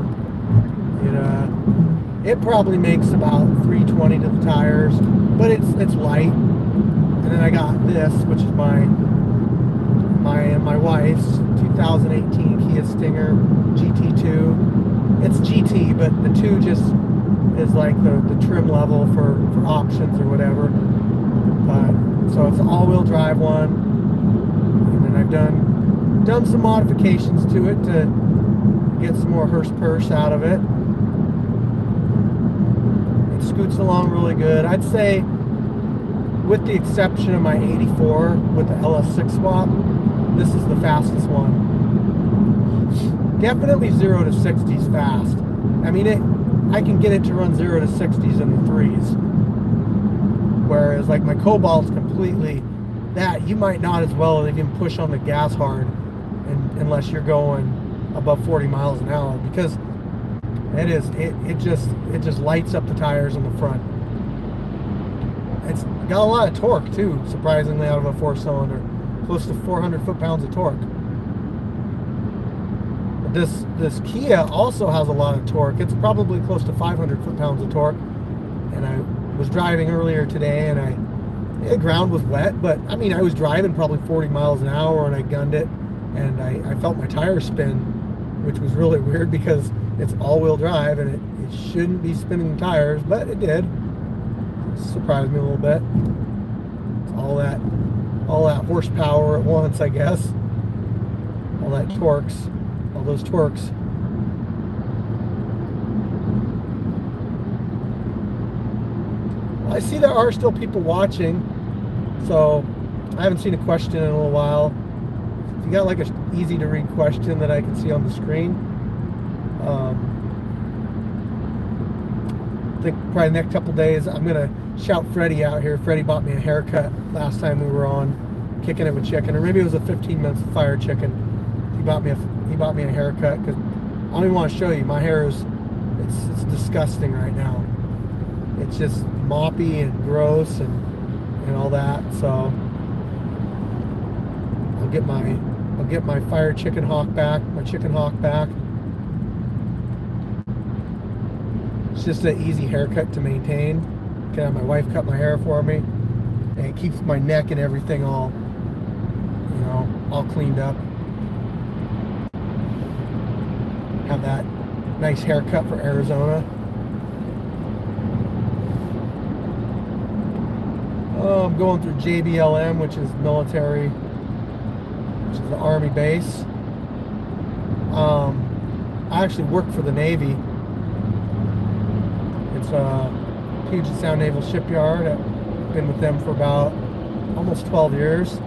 It probably makes about 320 to the tires, but it's light. And then I got this, which is my wife's 2018 Kia Stinger GT2. It's GT, but the 2 just is like the trim level for options or whatever. But so it's an all-wheel drive one, and then I've done some modifications to it to get some more hearse purse out of it. It scoots along really good. I'd say, with the exception of my 84 with the LS6 swap, this is the fastest one. Definitely 0 to 60s fast. I mean, I can get it to run 0 to 60s in the 3s. Whereas like my Cobalt's completely, that you might not as well even push on the gas hard unless you're going above 40 miles an hour, because it just lights up the tires on the front. It's got a lot of torque too, surprisingly, out of a 4-cylinder, close to 400 foot-pounds of torque. This Kia also has a lot of torque. It's probably close to 500 foot-pounds of torque. And I was driving earlier today, and the ground was wet, but I mean, I was driving probably 40 miles an hour, and I gunned it, and I felt my tires spin, which was really weird because it's all-wheel drive, and it shouldn't be spinning tires, but it did. surprised me a little bit. It's all that horsepower at once, I guess. All that torques, all those torques. I see there are still people watching, so I haven't seen a question in a little while. If you got like an easy to read question that I can see on the screen, I think probably the next couple days I'm gonna shout Freddie out here. Freddie bought me a haircut last time we were on Kicking It with Chicken, or maybe it was a 15 minutes of Firechicken. He bought me a haircut because I don't even want to show you. My hair is it's disgusting right now. It's just moppy and gross and all that. So I'll get my Firechicken hawk back, my chicken hawk back. It's just an easy haircut to maintain. Can have my wife cut my hair for me, and it keeps my neck and everything all, you know, all cleaned up. Have that nice haircut for Arizona. I'm going through JBLM, which is military, which is the Army base. I actually work for the Navy. It's Puget Sound Naval Shipyard. I've been with them for about almost 12 years.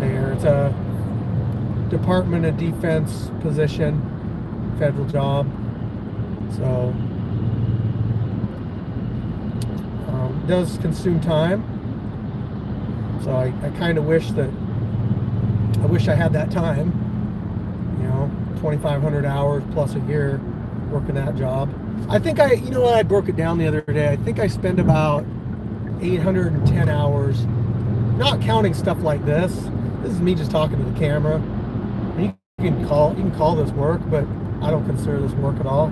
It's a Department of Defense position, federal job. So it does consume time. So I kind of wish I had that time, you know, 2,500 hours plus a year working that job. I think I broke it down the other day. I think I spend about 810 hours, not counting stuff like this. This is me just talking to the camera. You can call this work, but I don't consider this work at all.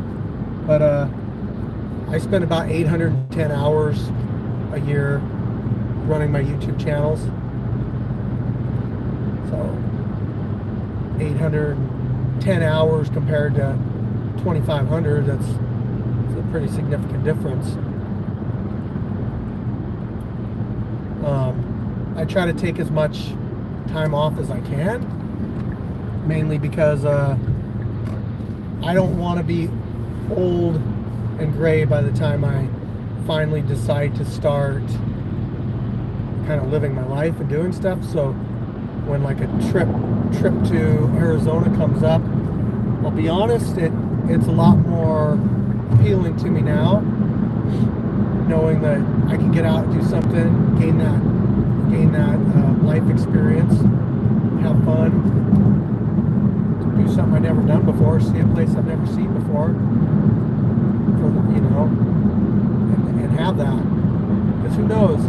But I spend about 810 hours a year running my YouTube channels. So 810 hours compared to 2,500, that's a pretty significant difference. I try to take as much time off as I can, mainly because I don't want to be old and gray by the time I finally decide to start kind of living my life and doing stuff. So when like a trip to Arizona comes up, I'll be honest, it's a lot more appealing to me now, knowing that I can get out and do something, gain that life experience, have fun, do something I've never done before, see a place I've never seen before, and have that. Because who knows?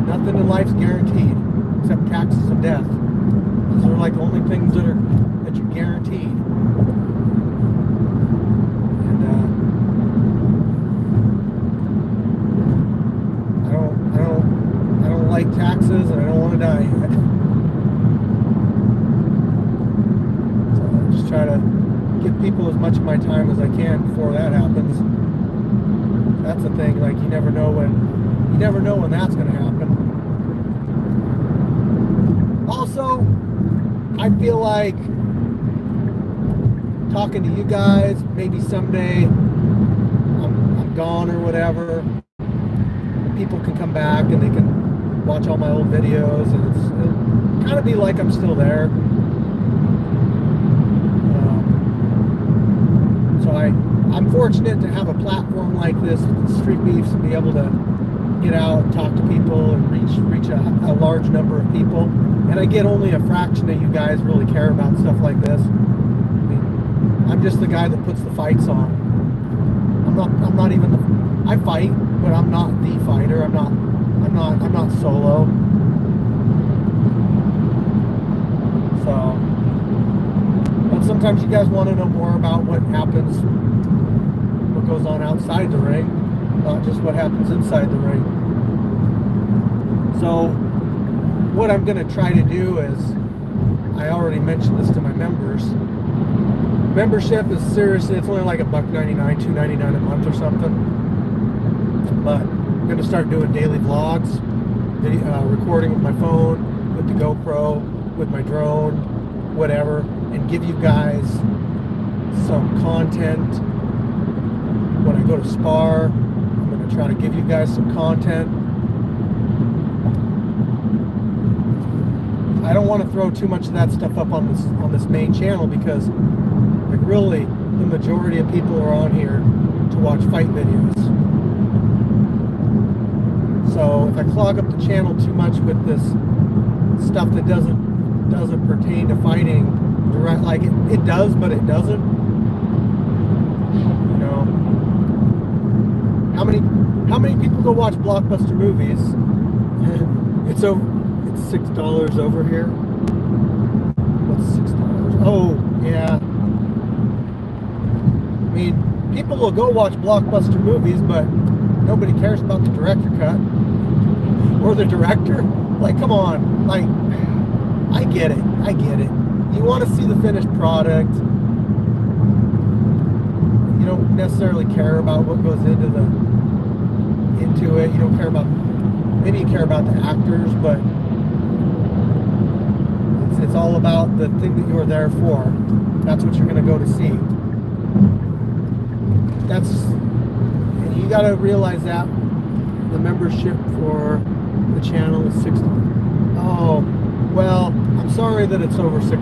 Nothing in life's guaranteed except taxes and death. Those are like the only things that you're guaranteed. And I don't like taxes, and I don't want to die yet. So I just try to give people as much of my time as I can before that happens. That's the thing. Like you never know when that's going to happen. Also, I feel like talking to you guys, maybe someday I'm gone or whatever, people can come back and they can watch all my old videos, and it'll kind of be like I'm still there. So I'm fortunate to have a platform like this, Streetbeefs, and be able to get out and talk to people and reach a large number of people. And I get only a fraction of you guys really care about stuff like this. I mean, I'm just the guy that puts the fights on. I'm not even I fight, but I'm not the fighter. I'm not solo. So, but sometimes you guys want to know more about what happens, what goes on outside the ring, not just what happens inside the ring. So what I'm going to try to do is, I already mentioned this to my members, membership is seriously, it's only like $1.99, $2.99 a month or something, but I'm going to start doing daily vlogs, recording with my phone, with the GoPro, with my drone, whatever, and give you guys some content. When I go to spar, I'm going to try to give you guys some content. I don't want to throw too much of that stuff up on this main channel, because like really the majority of people are on here to watch fight videos. So if I clog up the channel too much with this stuff that doesn't pertain to fighting direct, like it does, but it doesn't. You know, how many people go watch blockbuster movies? It's $6 over here. What's $6? Oh, yeah. I mean, people will go watch blockbuster movies, but nobody cares about the director cut or the director. Like, come on. Like, I get it. You want to see the finished product. You don't necessarily care about what goes into it. You don't care about, maybe you care about the actors, but it's all about the thing that you're there for. That's what you're going to go to see. And you got to realize that the membership for the channel is $6. Oh, well, I'm sorry that it's over $6.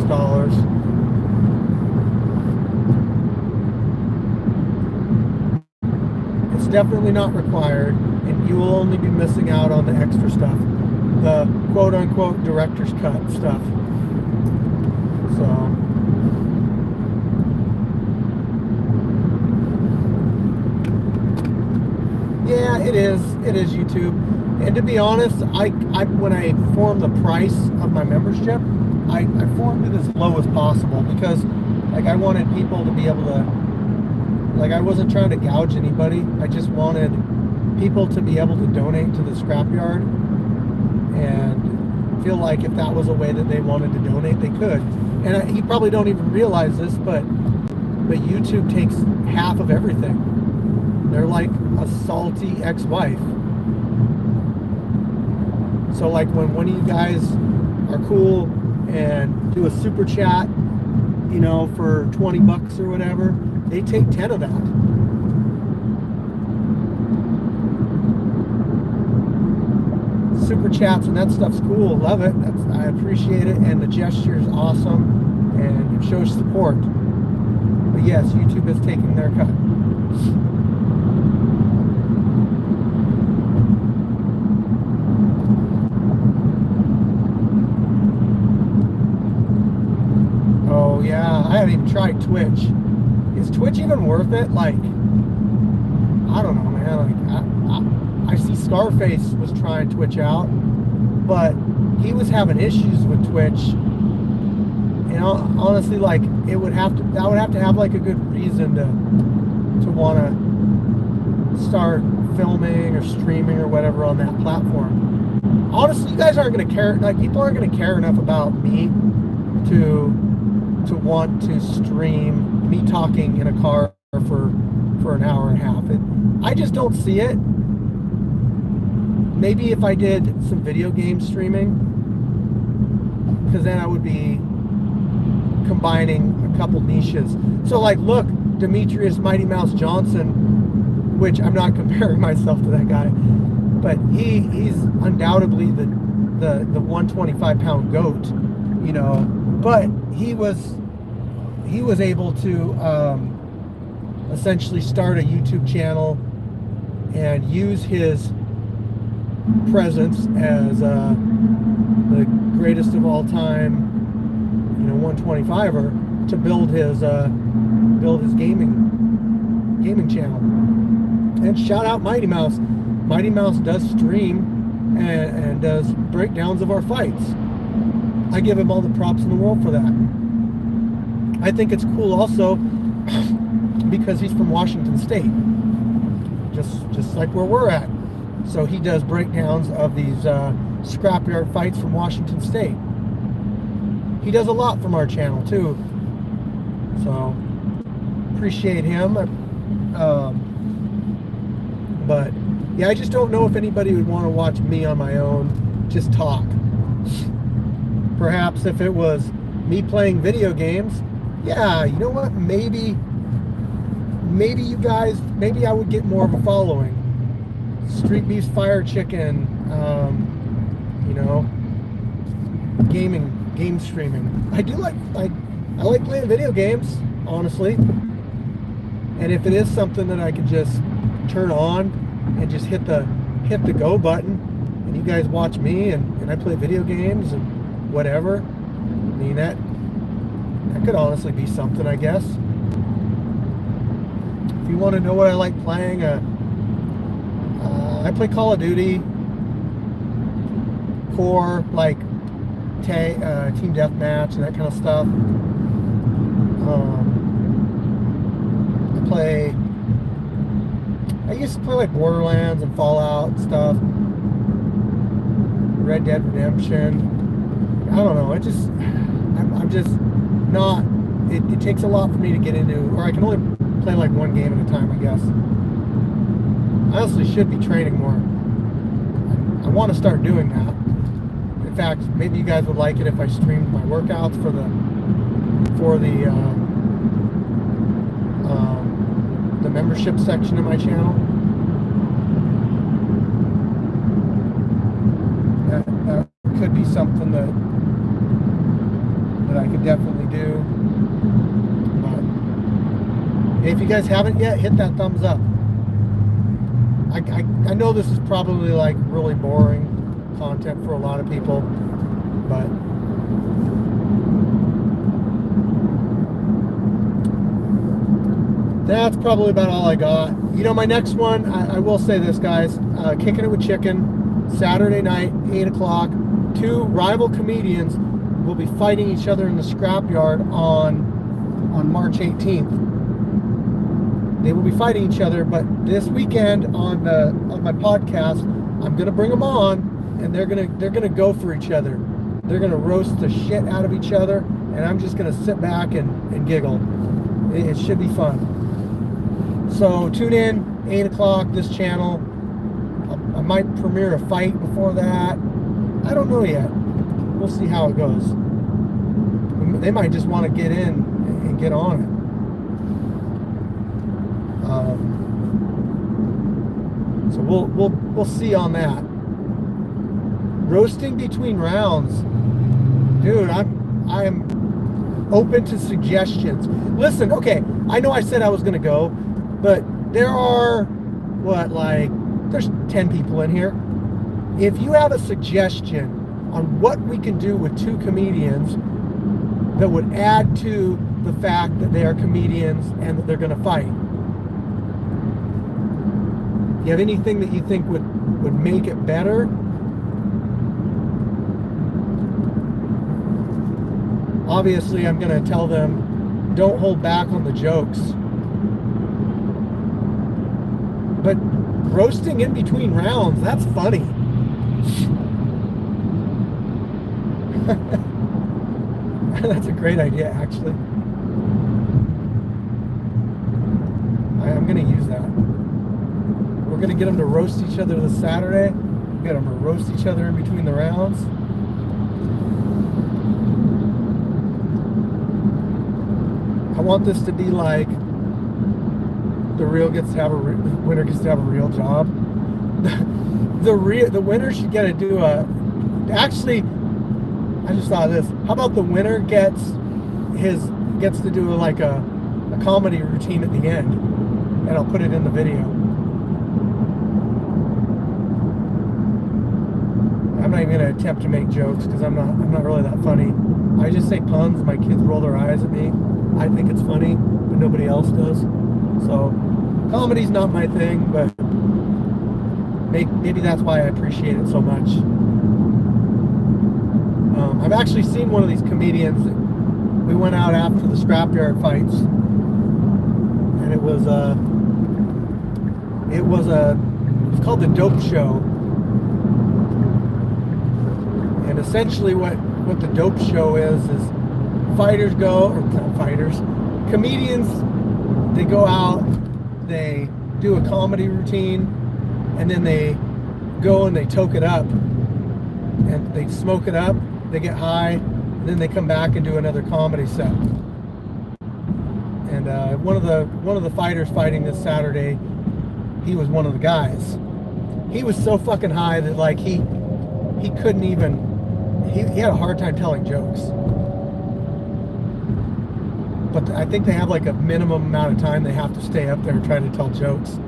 It's definitely not required, and you will only be missing out on the extra stuff, the quote-unquote director's cut stuff. So, yeah, it is YouTube. And to be honest, I when I formed the price of my membership, I formed it as low as possible, because like I wanted people to be able to, like, I wasn't trying to gouge anybody. I just wanted people to be able to donate to the Scrapyard, and feel like if that was a way that they wanted to donate, they could. And you probably don't even realize this, but YouTube takes half of everything. They're like a salty ex-wife. So like when one of you guys are cool and do a super chat, you know, for $20 or whatever, they take 10 of that. Super chats and that stuff's cool. Love it. I appreciate it, and the gesture is awesome, and it shows support. But yes, YouTube is taking their cut. Oh yeah, I haven't even tried Twitch. Is Twitch even worth it? Like, I don't know, man. Like, I see Scarface was trying Twitch out, but he was having issues with Twitch. You know, honestly, like, that would have to have like a good reason to want to start filming or streaming or whatever on that platform. Honestly, you guys aren't going to care. Like, people aren't going to care enough about me to want to stream me talking in a car for an hour and a half. I just don't see it. Maybe if I did some video game streaming, because then I would be combining a couple niches. So like, look, Demetrius Mighty Mouse Johnson, which I'm not comparing myself to that guy, but he's undoubtedly the 125-pound goat, you know. But he was able to essentially start a YouTube channel and use his presence as the greatest of all time, you know, 125er, to build his gaming channel. And shout out Mighty Mouse. Mighty Mouse does stream and does breakdowns of our fights. I give him all the props in the world for that. I think it's cool also because he's from Washington State, just like where we're at. So he does breakdowns of these Scrapyard fights from Washington State. He does a lot from our channel too. So appreciate him. But Yeah, I just don't know if anybody would want to watch me on my own just talk. Perhaps if it was me playing video games, yeah, you know what? Maybe you guys, maybe I would get more of a following. Streetbeefs, Firechicken, you know, game streaming. I like playing video games, honestly. And if it is something that I could just turn on and just hit the go button, and you guys watch me and I play video games and whatever, I mean, that could honestly be something, I guess. If you want to know what I like playing, I play Call of Duty, Core, like Team Deathmatch and that kind of stuff. I used to play like Borderlands and Fallout and stuff, Red Dead Redemption. I don't know, I'm just not, it takes a lot for me to get into, or I can only play like one game at a time, I guess. I honestly should be training more. I want to start doing that. In fact, maybe you guys would like it if I streamed my workouts for the membership section of my channel. That could be something that I could definitely do. But if you guys haven't yet, hit that thumbs up. I know this is probably like really boring content for a lot of people, but that's probably about all I got. You know, my next one, I will say this, guys, Kicking It with Chicken, Saturday night, 8 o'clock. Two rival comedians will be fighting each other in the Scrapyard on March 18th. They will be fighting each other, but this weekend on my podcast, I'm gonna bring them on, and they're gonna go for each other. They're gonna roast the shit out of each other, and I'm just gonna sit back and giggle. It should be fun. So tune in, 8 o'clock, this channel. I might premiere a fight before that. I don't know yet. We'll see how it goes. They might just want to get in and get on it. So we'll see on that. Roasting between rounds, dude. I'm open to suggestions. Listen, okay, I know I said I was gonna go, but there are there's 10 people in here. If you have a suggestion on what we can do with two comedians that would add to the fact that they are comedians and that they're gonna fight, you have anything that you think would make it better? Obviously, I'm going to tell them, don't hold back on the jokes. But roasting in between rounds, that's funny. That's a great idea, actually. I'm going to use that. We're going to get them to roast each other this Saturday. Get them to roast each other in between the rounds. I want this to be like the winner gets to have a real job. The winner should get to do actually, I just thought of this. How about the winner gets to do like a comedy routine at the end, and I'll put it in the video. I'm not even gonna attempt to make jokes because I'm not really that funny. I just say puns. My kids roll their eyes at me. I think it's funny, but nobody else does. So comedy's not my thing, but maybe that's why I appreciate it so much. I've actually seen one of these comedians. We went out after the Scrapyard fights, and it was called the Dope Show. And essentially what the Dope Show is comedians, they go out, they do a comedy routine, and then they go and they toke it up, and they smoke it up, they get high, and then they come back and do another comedy set. And one of the fighters fighting this Saturday, he was one of the guys. He was so fucking high that like he couldn't even, he had a hard time telling jokes. But I think they have like a minimum amount of time they have to stay up there and try to tell jokes.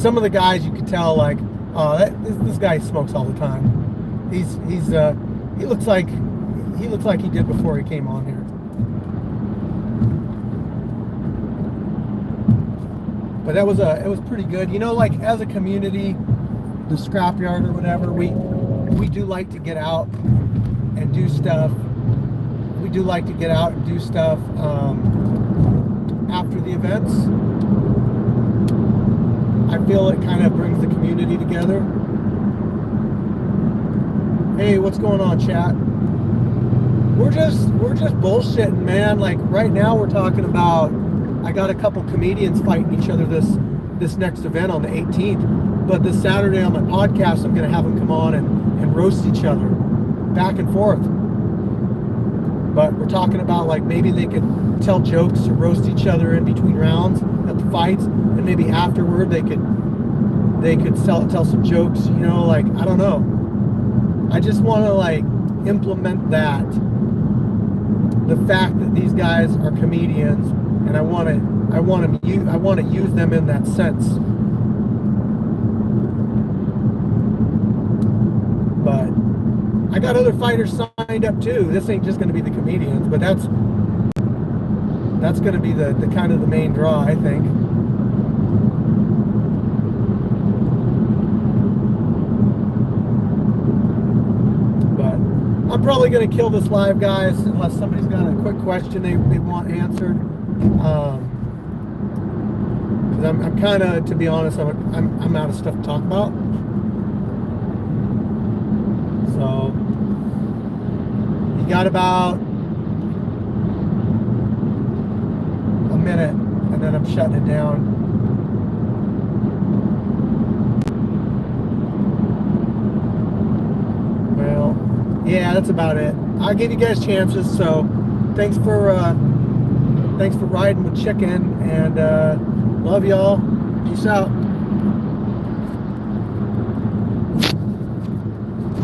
Some of the guys you could tell like, oh, this guy smokes all the time. He looks like he did before he came on here. But it was pretty good. You know, like as a community, the Scrapyard or whatever, we do like to get out and do stuff. We do like to get out and do stuff after the events. I feel it kind of brings the community together. Hey, what's going on, chat? We're just bullshitting, man. Like right now we're talking about, I got a couple comedians fighting each other this next event on the 18th. But this Saturday on my podcast, I'm going to have them come on and roast each other back and forth. But we're talking about like maybe they could tell jokes or roast each other in between rounds at the fights, and maybe afterward they could tell some jokes. You know, like I don't know. I just want to like implement that. The fact that these guys are comedians, and I want to use them in that sense. But I got other fighters signed up too. This ain't just going to be the comedians, but that's going to be the kind of the main draw, I think. But I'm probably going to kill this live, guys, unless somebody's got a quick question they want answered. Because I'm kind of, to be honest, I'm out of stuff to talk about. So you got about a minute, and then I'm shutting it down. Well, yeah, that's about it. I'll give you guys chances. So thanks for riding with Chicken, and love y'all. Peace out.